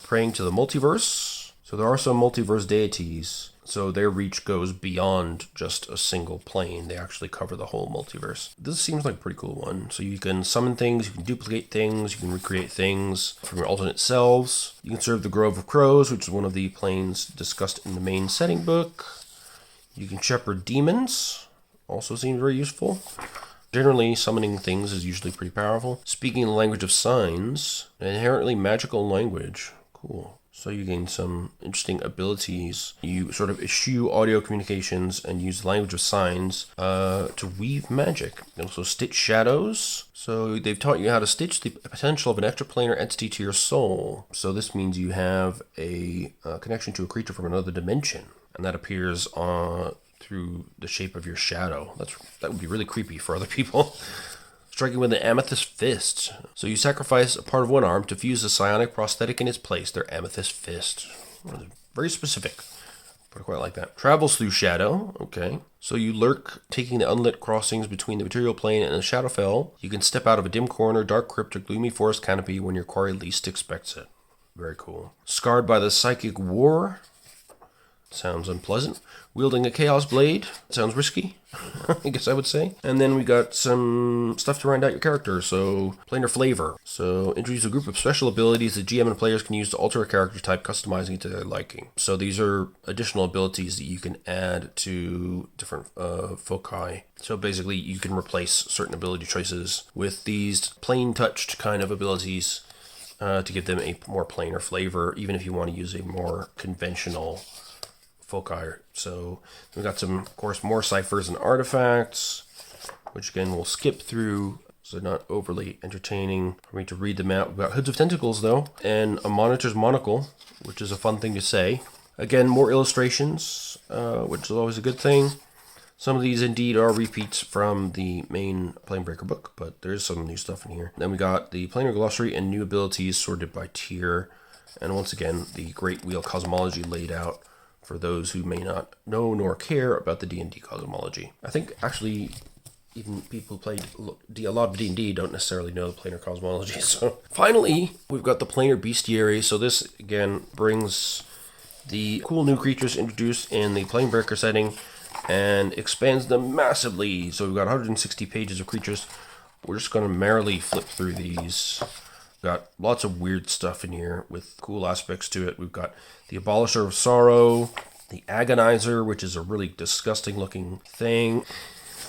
Praying to the multiverse. So there are some multiverse deities, so their reach goes beyond just a single plane. They actually cover the whole multiverse. This seems like a pretty cool one. So you can summon things, you can duplicate things, you can recreate things from your alternate selves. You can serve the Grove of Crows, which is one of the planes discussed in the main setting book. You can shepherd demons, also seems very useful. Generally, summoning things is usually pretty powerful. Speaking the language of signs, an inherently magical language. Cool. So you gain some interesting abilities. You sort of eschew audio communications and use the language of signs to weave magic. And also stitch shadows. So they've taught you how to stitch the potential of an extraplanar entity to your soul. So this means you have a connection to a creature from another dimension. And that appears through the shape of your shadow. That would be really creepy for other people. Striking with an amethyst fist. So you sacrifice a part of one arm to fuse a psionic prosthetic in its place, their amethyst fist. Very specific, but I quite like that. Travels through shadow. Okay. So you lurk, taking the unlit crossings between the material plane and the Shadowfell. You can step out of a dim corner, dark crypt, or gloomy forest canopy when your quarry least expects it. Very cool. Scarred by the psychic war. Sounds unpleasant. Wielding a Chaos Blade. Sounds risky, I guess I would say. And then we got some stuff to round out your character. So, planar flavor. So, introduce a group of special abilities that GM and players can use to alter a character type, customizing it to their liking. So, these are additional abilities that you can add to different foci. So, basically, you can replace certain ability choices with these plain-touched kind of abilities to give them a more planar flavor, even if you want to use a more conventional foci. So we've got some, of course, more ciphers and artifacts, which again we'll skip through, so not overly entertaining for me to read them out. We've got hoods of tentacles though, and a monitor's monocle, which is a fun thing to say. Again, more illustrations, which is always a good thing. Some of these indeed are repeats from the main Planebreaker book, but there's some new stuff in here. Then we got the planar glossary and new abilities sorted by tier. And once again, the Great Wheel cosmology laid out for those who may not know nor care about the D&D cosmology. I think actually even people who played a lot of D&D don't necessarily know the planar cosmology. So finally, we've got the planar bestiary. So this again brings the cool new creatures introduced in the Planebreaker setting and expands them massively. So we've got 160 pages of creatures. We're just going to merrily flip through these. Got lots of weird stuff in here with cool aspects to it. We've got the Abolisher of Sorrow, the Agonizer, which is a really disgusting looking thing.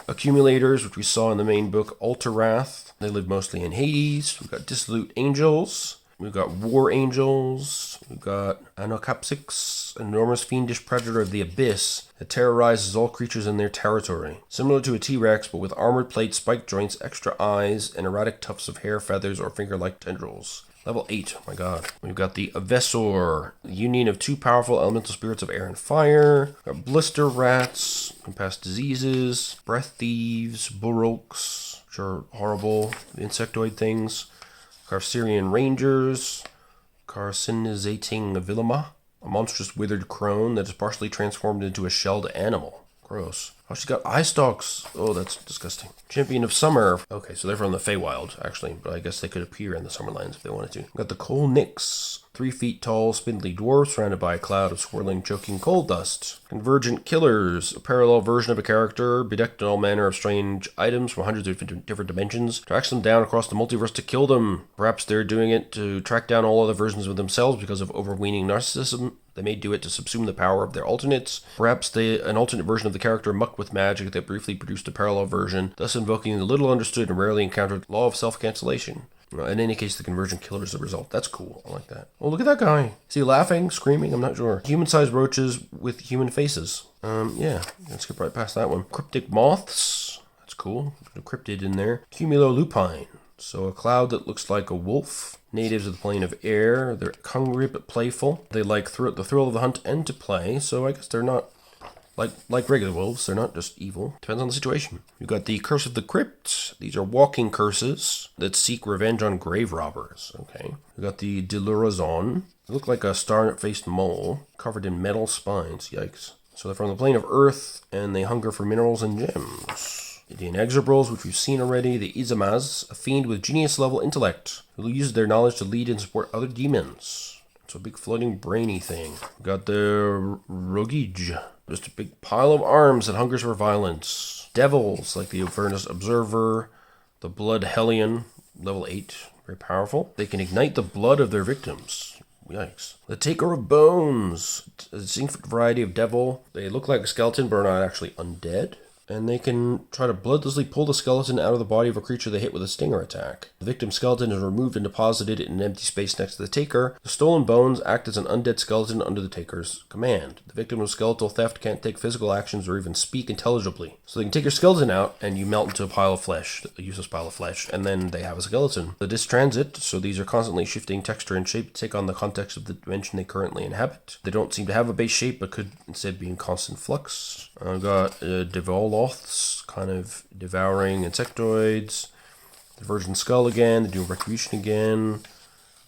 Accumulators, which we saw in the main book, Altar Wrath. They live mostly in Hades. We've got Dissolute Angels. We've got War Angels. We've got Anokapsix, an enormous fiendish predator of the abyss that terrorizes all creatures in their territory. Similar to a T-Rex, but with armored plate, spiked joints, extra eyes, and erratic tufts of hair, feathers, or finger-like tendrils. Level 8, oh my god. We've got the Avessor, the union of two powerful elemental spirits of air and fire. We've got Blister Rats, can pass diseases. Breath Thieves, Burroks, which are horrible insectoid things. Carcerian Rangers, Carcinizating Vilima, a monstrous withered crone that is partially transformed into a shelled animal. Gross. Oh, she's got eye stalks. Oh, that's disgusting. Champion of Summer. Okay, so they're from the Feywild, actually, but I guess they could appear in the Summerlands if they wanted to. Got the Coal Nix. 3 feet tall, spindly dwarf surrounded by a cloud of swirling, choking coal dust. Convergent Killers, a parallel version of a character, bedecked in all manner of strange items from hundreds of different dimensions. Tracks them down across the multiverse to kill them. Perhaps they're doing it to track down all other versions of themselves because of overweening narcissism. They may do it to subsume the power of their alternates. Perhaps an alternate version of the character mucked with magic that briefly produced a parallel version, thus invoking the little understood and rarely encountered law of self-cancellation. In any case, the Convergent Killer is the result. That's cool. I like that. Oh, look at that guy. Is he laughing, screaming? I'm not sure. Human-sized roaches with human faces. Yeah. Let's skip right past that one. Cryptic Moths. That's cool. A cryptid in there. Cumulolupine. So a cloud that looks like a wolf. Natives of the plane of air. They're hungry but playful. They like the thrill of the hunt and to play. So I guess they're not like regular wolves. They're not just evil. Depends on the situation. You've got the Curse of the Crypt. These are walking curses that seek revenge on grave robbers. Okay. We've got the Delurazon. They look like a star-faced mole covered in metal spines. Yikes. So they're from the plane of Earth, and they hunger for minerals and gems. The Inexorables, which we've seen already. The Izamaz, a fiend with genius-level intellect, who uses their knowledge to lead and support other demons. It's a big floating brainy thing. We've got the Rogij. Just a big pile of arms that hungers for violence. Devils, like the Avernus Observer, the Blood Hellion, level 8, very powerful. They can ignite the blood of their victims. Yikes. The Taker of Bones, a distinct variety of devil. They look like a skeleton, but are not actually undead. And they can try to bloodlessly pull the skeleton out of the body of a creature they hit with a stinger attack. The victim's skeleton is removed and deposited in an empty space next to the taker. The stolen bones act as an undead skeleton under the taker's command. The victim of skeletal theft can't take physical actions or even speak intelligibly. So they can take your skeleton out and you melt into a pile of flesh, a useless pile of flesh, and then they have a skeleton. The distransit, so these are constantly shifting texture and shape to take on the context of the dimension they currently inhabit. They don't seem to have a base shape, but could instead be in constant flux. I've got Devoloths, kind of devouring insectoids. The Virgin Skull again. They do Retribution again.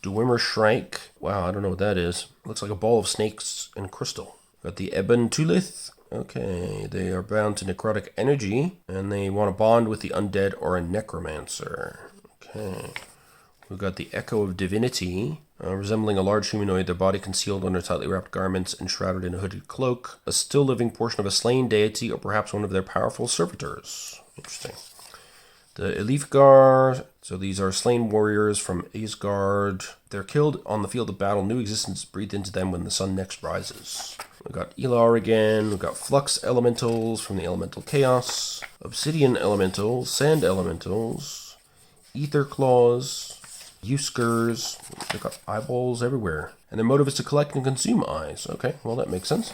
Dwemer Shrike. Wow, I don't know what that is. Looks like a ball of snakes and crystal. Got the Ebon Tulith. Okay, they are bound to necrotic energy, and they want to bond with the undead or a necromancer. Okay. We've got the Echo of Divinity, resembling a large humanoid, their body concealed under tightly wrapped garments and shrouded in a hooded cloak. A still living portion of a slain deity or perhaps one of their powerful servitors. Interesting. The Elifgar, so these are slain warriors from Asgard. They're killed on the field of battle. New existence breathed into them when the sun next rises. We've got Elar again. We've got Flux Elementals from the Elemental Chaos. Obsidian Elementals. Sand Elementals. Ether Claws. Uskers. They've got eyeballs everywhere. And their motive is to collect and consume eyes. Okay, well that makes sense.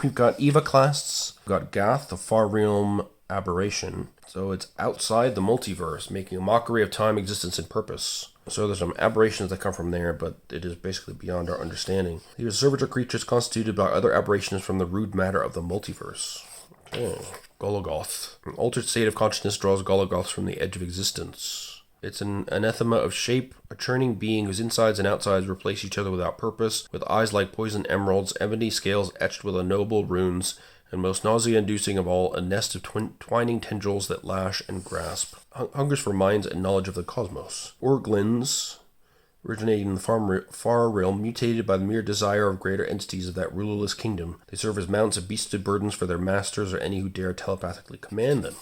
We've got Eva clasts. We've got Gath, the Far Realm Aberration. So it's outside the multiverse, making a mockery of time, existence, and purpose. So there's some aberrations that come from there, but it is basically beyond our understanding. These are servitor creatures constituted by other aberrations from the rude matter of the multiverse. Okay. Gologoth. An altered state of consciousness draws Gologoths from the edge of existence. It's an anathema of shape, a churning being whose insides and outsides replace each other without purpose, with eyes like poison emeralds, ebony scales etched with ignoble runes, and most nausea-inducing of all, a nest of twining tendrils that lash and grasp. Hungers for minds and knowledge of the cosmos. Orglins, originating in the far realm, mutated by the mere desire of greater entities of that rulerless kingdom. They serve as mounts of beasted burdens for their masters or any who dare telepathically command them.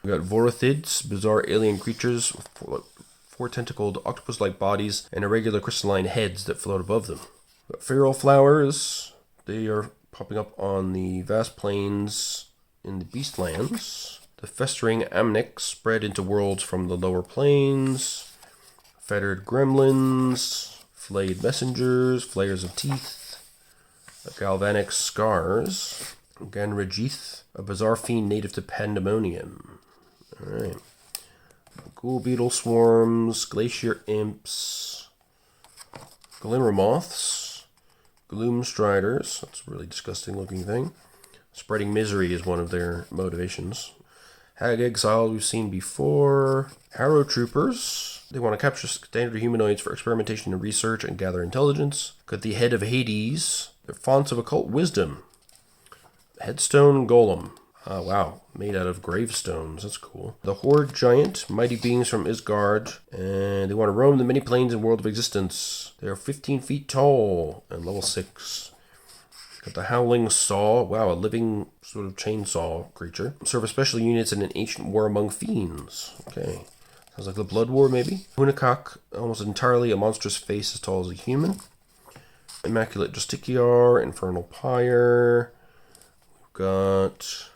We got Vorothids, bizarre alien creatures with four tentacled octopus-like bodies and irregular crystalline heads that float above them. We got feral flowers. They are popping up on the vast plains in the Beastlands. The festering amnics spread into worlds from the lower plains. Fettered gremlins, flayed messengers, flayers of teeth, galvanic scars, Ganrajith, a bizarre fiend native to Pandemonium. Alright. Ghoul beetle swarms, glacier imps, glimmer moths, gloom striders, that's a really disgusting looking thing. Spreading misery is one of their motivations. Hag exile we've seen before. Harrow troopers, they want to capture standard humanoids for experimentation and research and gather intelligence. Got the head of Hades, they're fonts of occult wisdom. Headstone golem. Oh, wow. Made out of gravestones. That's cool. The Horde Giant, mighty beings from Isgard, and they want to roam the many planes and world of existence. They are 15 feet tall and level 6. Got the Howling Saw. Wow, a living sort of chainsaw creature. Serve as special units in an ancient war among fiends. Okay. Sounds like the Blood War, maybe. Hunakak, almost entirely a monstrous face as tall as a human. Immaculate Justiciar, Infernal Pyre. We've got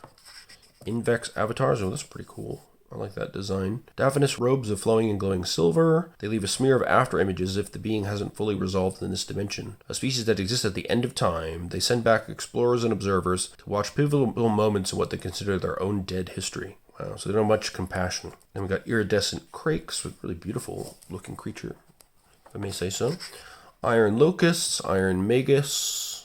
Invex avatars. Oh, that's pretty cool. I like that design. Diaphanous robes of flowing and glowing silver. They leave a smear of after images if the being hasn't fully resolved in this dimension. A species that exists at the end of time. They send back explorers and observers to watch pivotal moments in what they consider their own dead history. Wow, so they don't have much compassion. Then we got iridescent crakes with really beautiful looking creature, if I may say so. Iron locusts, iron magus.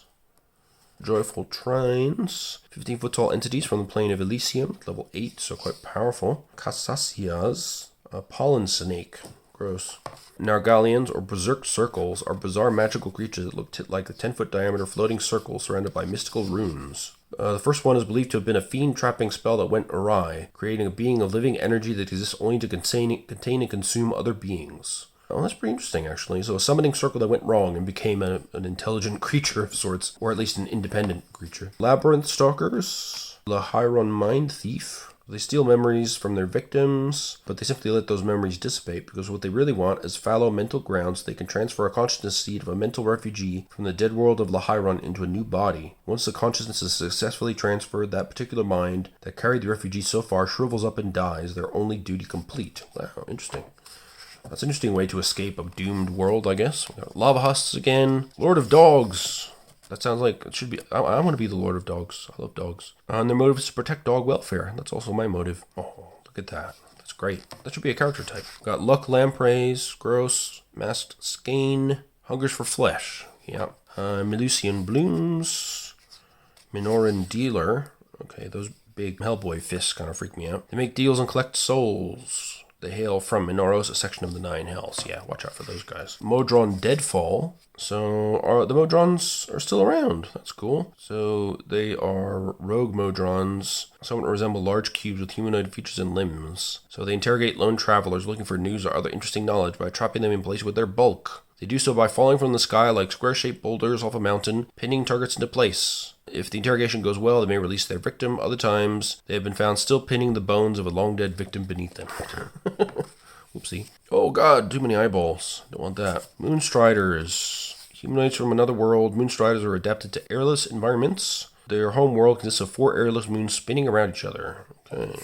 Joyful Trines, 15-foot tall entities from the plane of Elysium, level 8, so quite powerful. Cassasias, a pollen snake, gross. Nargalians, or Berserk Circles, are bizarre magical creatures that look like a 10-foot diameter floating circle surrounded by mystical runes. The first one is believed to have been a fiend-trapping spell that went awry, creating a being of living energy that exists only to contain and consume other beings. Oh, that's pretty interesting, actually. So a summoning circle that went wrong and became an intelligent creature of sorts, or at least an independent creature. Labyrinth Stalkers, Lahiron Mind Thief. They steal memories from their victims, but they simply let those memories dissipate, because what they really want is fallow mental grounds they can transfer a consciousness seed of a mental refugee from the dead world of Lahiron into a new body. Once the consciousness is successfully transferred, that particular mind that carried the refugee so far shrivels up and dies, their only duty complete. Wow, interesting. That's an interesting way to escape a doomed world, I guess. We got Lava Husks again. Lord of Dogs. That sounds like it should be. I want to be the Lord of Dogs. I love dogs. And their motive is to protect dog welfare. That's also my motive. Oh, look at that. That's great. That should be a character type. We got Luck Lampreys. Gross. Masked Skein. Hungers for flesh. Yeah. Melusian Blooms. Minoran Dealer. Okay, those big Hellboy fists kind of freak me out. They make deals and collect souls. They hail from Minoros, a section of the Nine Hells. Yeah, watch out for those guys. Modron Deadfall. So the Modrons are still around. That's cool. So they are rogue Modrons, somewhat resemble large cubes with humanoid features and limbs. So they interrogate lone travelers looking for news or other interesting knowledge by trapping them in place with their bulk. They do so by falling from the sky like square-shaped boulders off a mountain, pinning targets into place. If the interrogation goes well, they may release their victim. Other times, they have been found still pinning the bones of a long-dead victim beneath them. Whoopsie. Oh god, too many eyeballs. Don't want that. Moonstriders. Humanoids from another world. Moonstriders are adapted to airless environments. Their home world consists of 4 airless moons spinning around each other. Okay.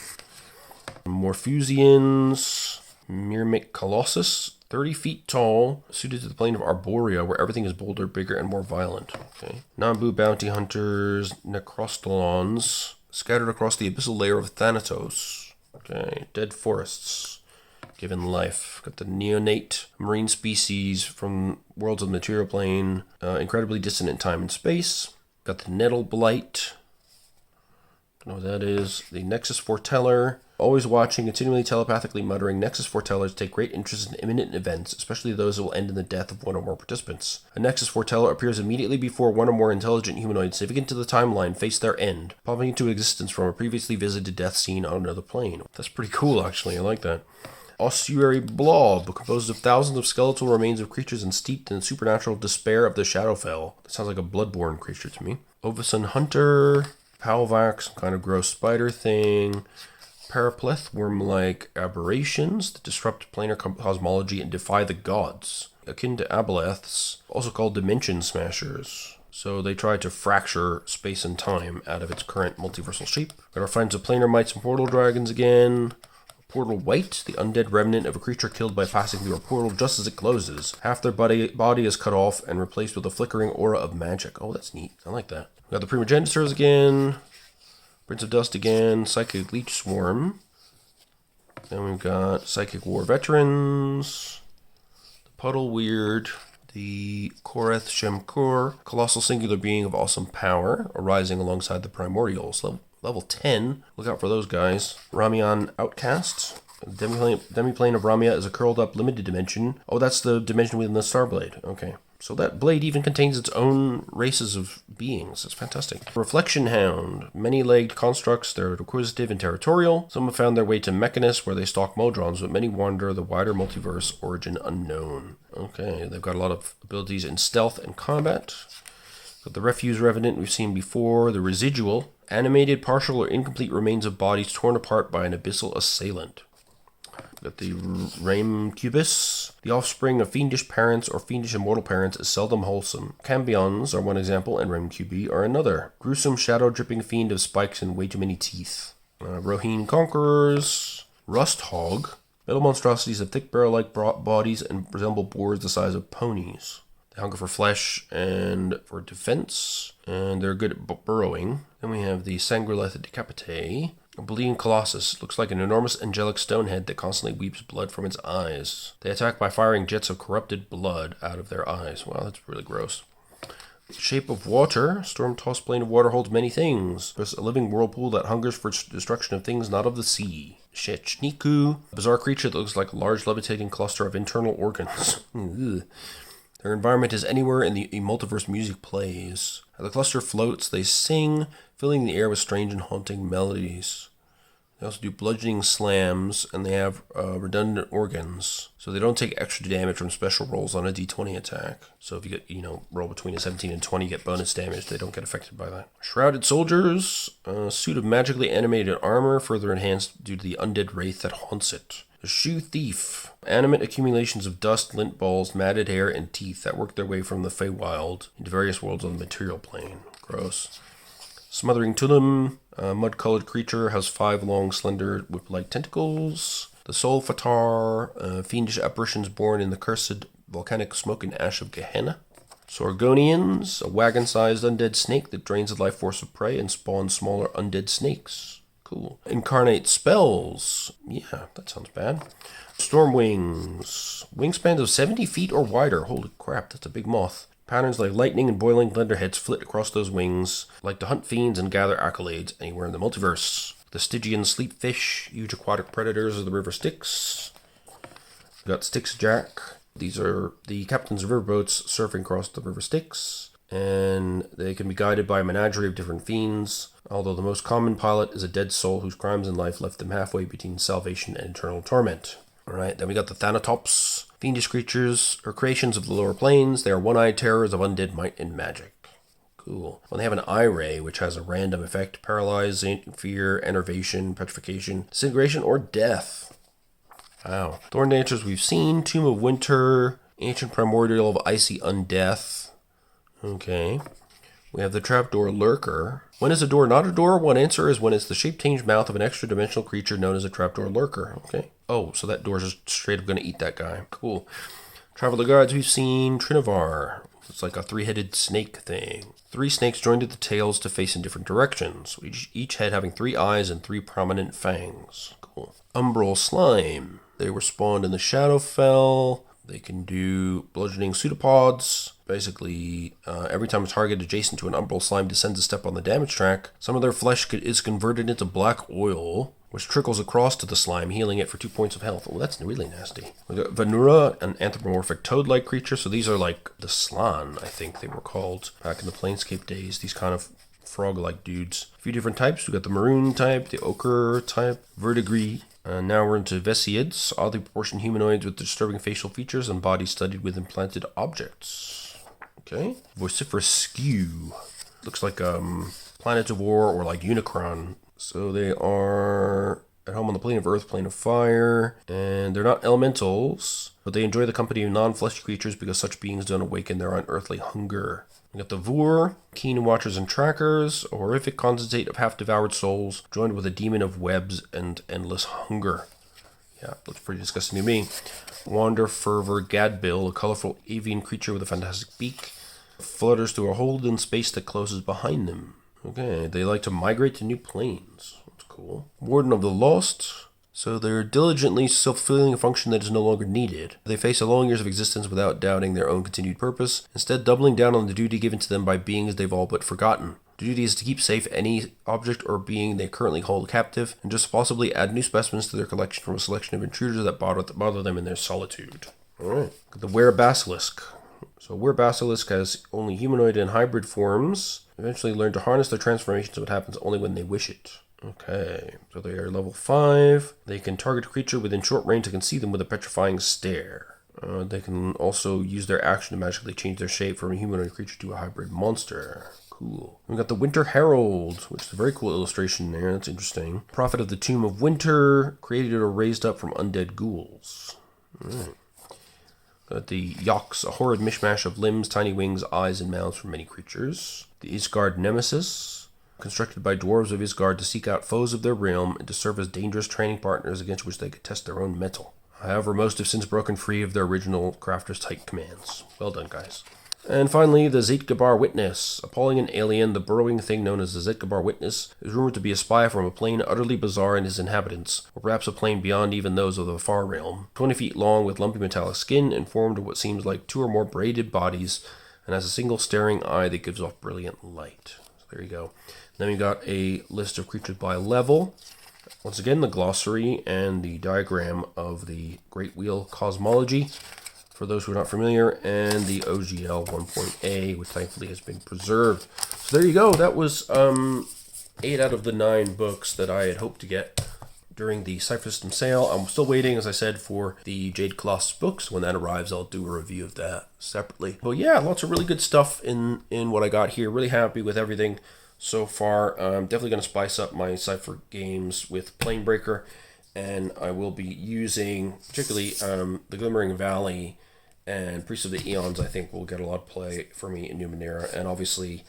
Morphusians. Myrmic Colossus. 30 feet tall, suited to the plane of Arborea, where everything is bolder, bigger, and more violent. Okay. Nambu Bounty Hunters, Necrostolons, scattered across the abyssal layer of Thanatos. Okay. Dead Forests, given life. Got the Neonate, marine species from worlds of the material plane, incredibly distant in time and space. Got the Nettle Blight. Don't know what that is. The Nexus Foreteller. Always watching, continually telepathically muttering, Nexus foretellers take great interest in imminent events, especially those that will end in the death of one or more participants. A Nexus foreteller appears immediately before one or more intelligent humanoids significant to the timeline face their end, popping into existence from a previously visited death scene on another plane. That's pretty cool, actually. I like that. Ossuary blob, composed of thousands of skeletal remains of creatures and steeped in the supernatural despair of the Shadowfell. That sounds like a bloodborne creature to me. Ovasun hunter, Palvax, some kind of gross spider thing. Parapleth, worm-like aberrations that disrupt planar cosmology and defy the gods. Akin to aboleths, also called dimension smashers. So they try to fracture space and time out of its current multiversal shape. Got our friends of planar mites and portal dragons again. Portal White, the undead remnant of a creature killed by passing through a portal just as it closes. Half their body is cut off and replaced with a flickering aura of magic. Oh, that's neat. I like that. We got the Primogenitors again. Prince of Dust again. Psychic Leech Swarm. Then we've got Psychic War Veterans. The Puddle Weird. The Koreth Shemkur. Colossal Singular Being of Awesome Power, arising alongside the Primordials. Level 10. Look out for those guys. Ramian Outcasts. Demiplane of Ramia is a curled up limited dimension. Oh, that's the dimension within the Starblade. Okay. So that blade even contains its own races of beings. That's fantastic. Reflection Hound. Many-legged constructs. They're acquisitive and territorial. Some have found their way to Mechanus, where they stalk Modrons, but many wander the wider multiverse, origin unknown. Okay, they've got a lot of abilities in stealth and combat. Got the Refuse Revenant we've seen before. The Residual. Animated, partial, or incomplete remains of bodies torn apart by an abyssal assailant. Got the Raimcubus. The offspring of fiendish parents or fiendish immortal parents is seldom wholesome. Cambions are one example, and Raimcubi are another. Gruesome, shadow-dripping fiend of spikes and way too many teeth. Rohini Conquerors. Rust Hog. Metal monstrosities have thick barrel-like bodies and resemble boars the size of ponies. They hunger for flesh and for defense, and they're good at burrowing. Then we have the Sangreleth Decapite. A bleeding colossus. Looks like an enormous angelic stonehead that constantly weeps blood from its eyes. They attack by firing jets of corrupted blood out of their eyes. Wow, that's really gross. Shape of Water. Storm-tossed plane of water holds many things. There's a living whirlpool that hungers for destruction of things not of the sea. Shechniku. A bizarre creature that looks like a large levitating cluster of internal organs. Their environment is anywhere in the multiverse music plays. As the cluster floats, they sing, filling the air with strange and haunting melodies. They also do bludgeoning slams, and they have redundant organs, so they don't take extra damage from special rolls on a d20 attack. So if you get, roll between a 17 and 20, you get bonus damage. They don't get affected by that. Shrouded Soldiers, a suit of magically animated armor, further enhanced due to the undead wraith that haunts it. The Shoe Thief, animate accumulations of dust, lint balls, matted hair, and teeth that work their way from the Feywild into various worlds on the material plane. Gross. Smothering Tullum, a mud-colored creature, has 5 long, slender, whip-like tentacles. The Soul Fatar, fiendish apparitions born in the cursed volcanic smoke and ash of Gehenna. Sorgonians, a wagon-sized undead snake that drains the life force of prey and spawns smaller undead snakes. Cool. Incarnate spells. Yeah, that sounds bad. Stormwings. Wingspans of 70 feet or wider. Holy crap, that's a big moth. Patterns like lightning and boiling thunderheads flit across those wings, like to hunt fiends and gather accolades anywhere in the multiverse. The Stygian sleepfish, huge aquatic predators of the river Styx. We've got Styxjack. These are the captains of riverboats surfing across the river Styx, and they can be guided by a menagerie of different fiends, although the most common pilot is a dead soul whose crimes in life left them halfway between salvation and eternal torment. Alright, then we got the Thanatops. Fiendish creatures or creations of the lower planes. They are one-eyed terrors of undead might and magic. Cool. Well, they have an eye ray, which has a random effect. Paralyze, fear, enervation, petrification, disintegration, or death. Wow. Thorn Dancers we've seen. Tomb of Winter. Ancient Primordial of Icy Undeath. Okay. We have the Trapdoor Lurker. When is a door not a door? One answer is when it's the shape-changed mouth of an extra-dimensional creature known as a Trapdoor Lurker. Okay. Oh, so that door's just straight up going to eat that guy. Cool. Traveler Guards we've seen. Trinovar. It's like a 3-headed snake thing. 3 snakes joined at the tails to face in different directions, each head having 3 eyes and 3 prominent fangs. Cool. Umbral Slime. They were spawned in the Shadowfell. They can do bludgeoning pseudopods. Basically, every time a target adjacent to an umbral slime descends a step on the damage track, some of their flesh is converted into black oil, which trickles across to the slime, healing it for 2 points of health. Oh, that's really nasty. We got Venura, an anthropomorphic toad-like creature. So these are like the Slan, I think they were called back in the Planescape days. These kind of frog-like dudes. A few different types. We got the maroon type, the ochre type, verdigris. Now we're into Vesiids, oddly proportioned humanoids with disturbing facial features and bodies studded with implanted objects. Okay. Vociferous skew. Looks like Planetivore or like Unicron. So they are at home on the plane of earth, plane of fire, and they're not elementals, but they enjoy the company of non-fleshy creatures because such beings don't awaken their unearthly hunger. We got the Vur, keen watchers and trackers, a horrific concentrate of half-devoured souls, joined with a demon of webs and endless hunger. Yeah, looks pretty disgusting to me. Wander Fervor Gadbill, a colorful avian creature with a fantastic beak, flutters through a hole in space that closes behind them. Okay, they like to migrate to new planes. That's cool. Warden of the Lost. So they're diligently fulfilling a function that is no longer needed. They face a long years of existence without doubting their own continued purpose, instead doubling down on the duty given to them by beings they've all but forgotten. The duty is to keep safe any object or being they currently hold captive, and just possibly add new specimens to their collection from a selection of intruders that bother them in their solitude. Alright. The Were Basilisk. So Were Basilisk has only humanoid and hybrid forms. Eventually learn to harness their transformation so it happens only when they wish it. Okay, so they are level 5. They can target a creature within short range that can see them with a petrifying stare. They can also use their action to magically change their shape from a humanoid creature to a hybrid monster. Cool. We got the Winter Herald, which is a very cool illustration there. That's interesting. Prophet of the Tomb of Winter, created or raised up from undead ghouls. Alright. Got the Yox, a horrid mishmash of limbs, tiny wings, eyes, and mouths from many creatures. The Isgard Nemesis, constructed by dwarves of Isgard to seek out foes of their realm and to serve as dangerous training partners against which they could test their own mettle. However, most have since broken free of their original crafter's type commands. Well done, guys. And finally, the Zetgabar Witness. Appalling and alien, the burrowing thing known as the Zetgabar Witness is rumored to be a spy from a plane utterly bizarre in his inhabitants, or perhaps a plane beyond even those of the far realm. 20 feet long with lumpy metallic skin and formed of what seems like 2 or more braided bodies, and has a single staring eye that gives off brilliant light. So there you go. Then we got a list of creatures by level. Once again, the glossary and the diagram of the Great Wheel Cosmology, for those who are not familiar, and the OGL 1.A, which thankfully has been preserved. So there you go. That was 8 out of the 9 books that I had hoped to get during the Cypher System sale. I'm still waiting, as I said, for the Jade Colossus books. When that arrives, I'll do a review of that separately. But yeah, lots of really good stuff in what I got here. Really happy with everything so far. I'm definitely going to spice up my Cypher games with Planebreaker, and I will be using particularly the Glimmering Valley and Priest of the Eons. I think will get a lot of play for me in Numenera, and obviously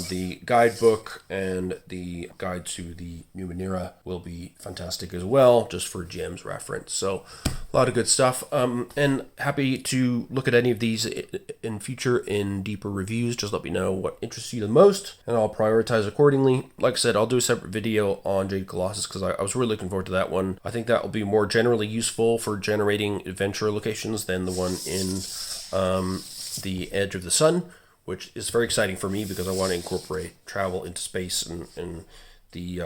the guidebook and the guide to the Numenera will be fantastic as well, just for GM's reference. So a lot of good stuff, and happy to look at any of these in future in deeper reviews. Just let me know what interests you the most, and I'll prioritize accordingly. Like I said, I'll do a separate video on Jade Colossus because I was really looking forward to that one. I think that will be more generally useful for generating adventure locations than the one in the Edge of the Sun, which is very exciting for me because I want to incorporate travel into space and the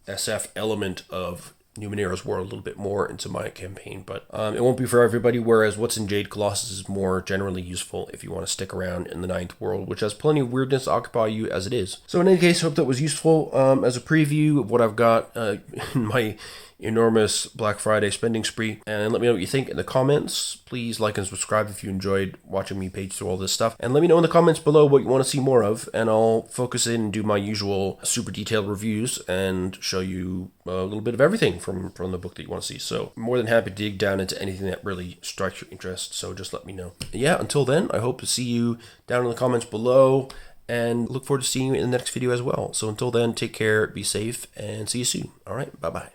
SF element of Numenera's world a little bit more into my campaign. But it won't be for everybody, whereas what's in Jade Colossus is more generally useful if you want to stick around in the 9th world, which has plenty of weirdness to occupy you as it is. So in any case, hope that was useful as a preview of what I've got in my enormous Black Friday spending spree. And let me know what you think in the comments. Please like and subscribe if you enjoyed watching me page through all this stuff, and let me know in the comments below what you want to see more of, and I'll focus in and do my usual super detailed reviews and show you a little bit of everything from the book that you want to see. So I'm more than happy to dig down into anything that really strikes your interest, so just let me know. And yeah, until then, I hope to see you down in the comments below, and look forward to seeing you in the next video as well. So until then, take care, be safe, and see you soon. All right, bye-bye.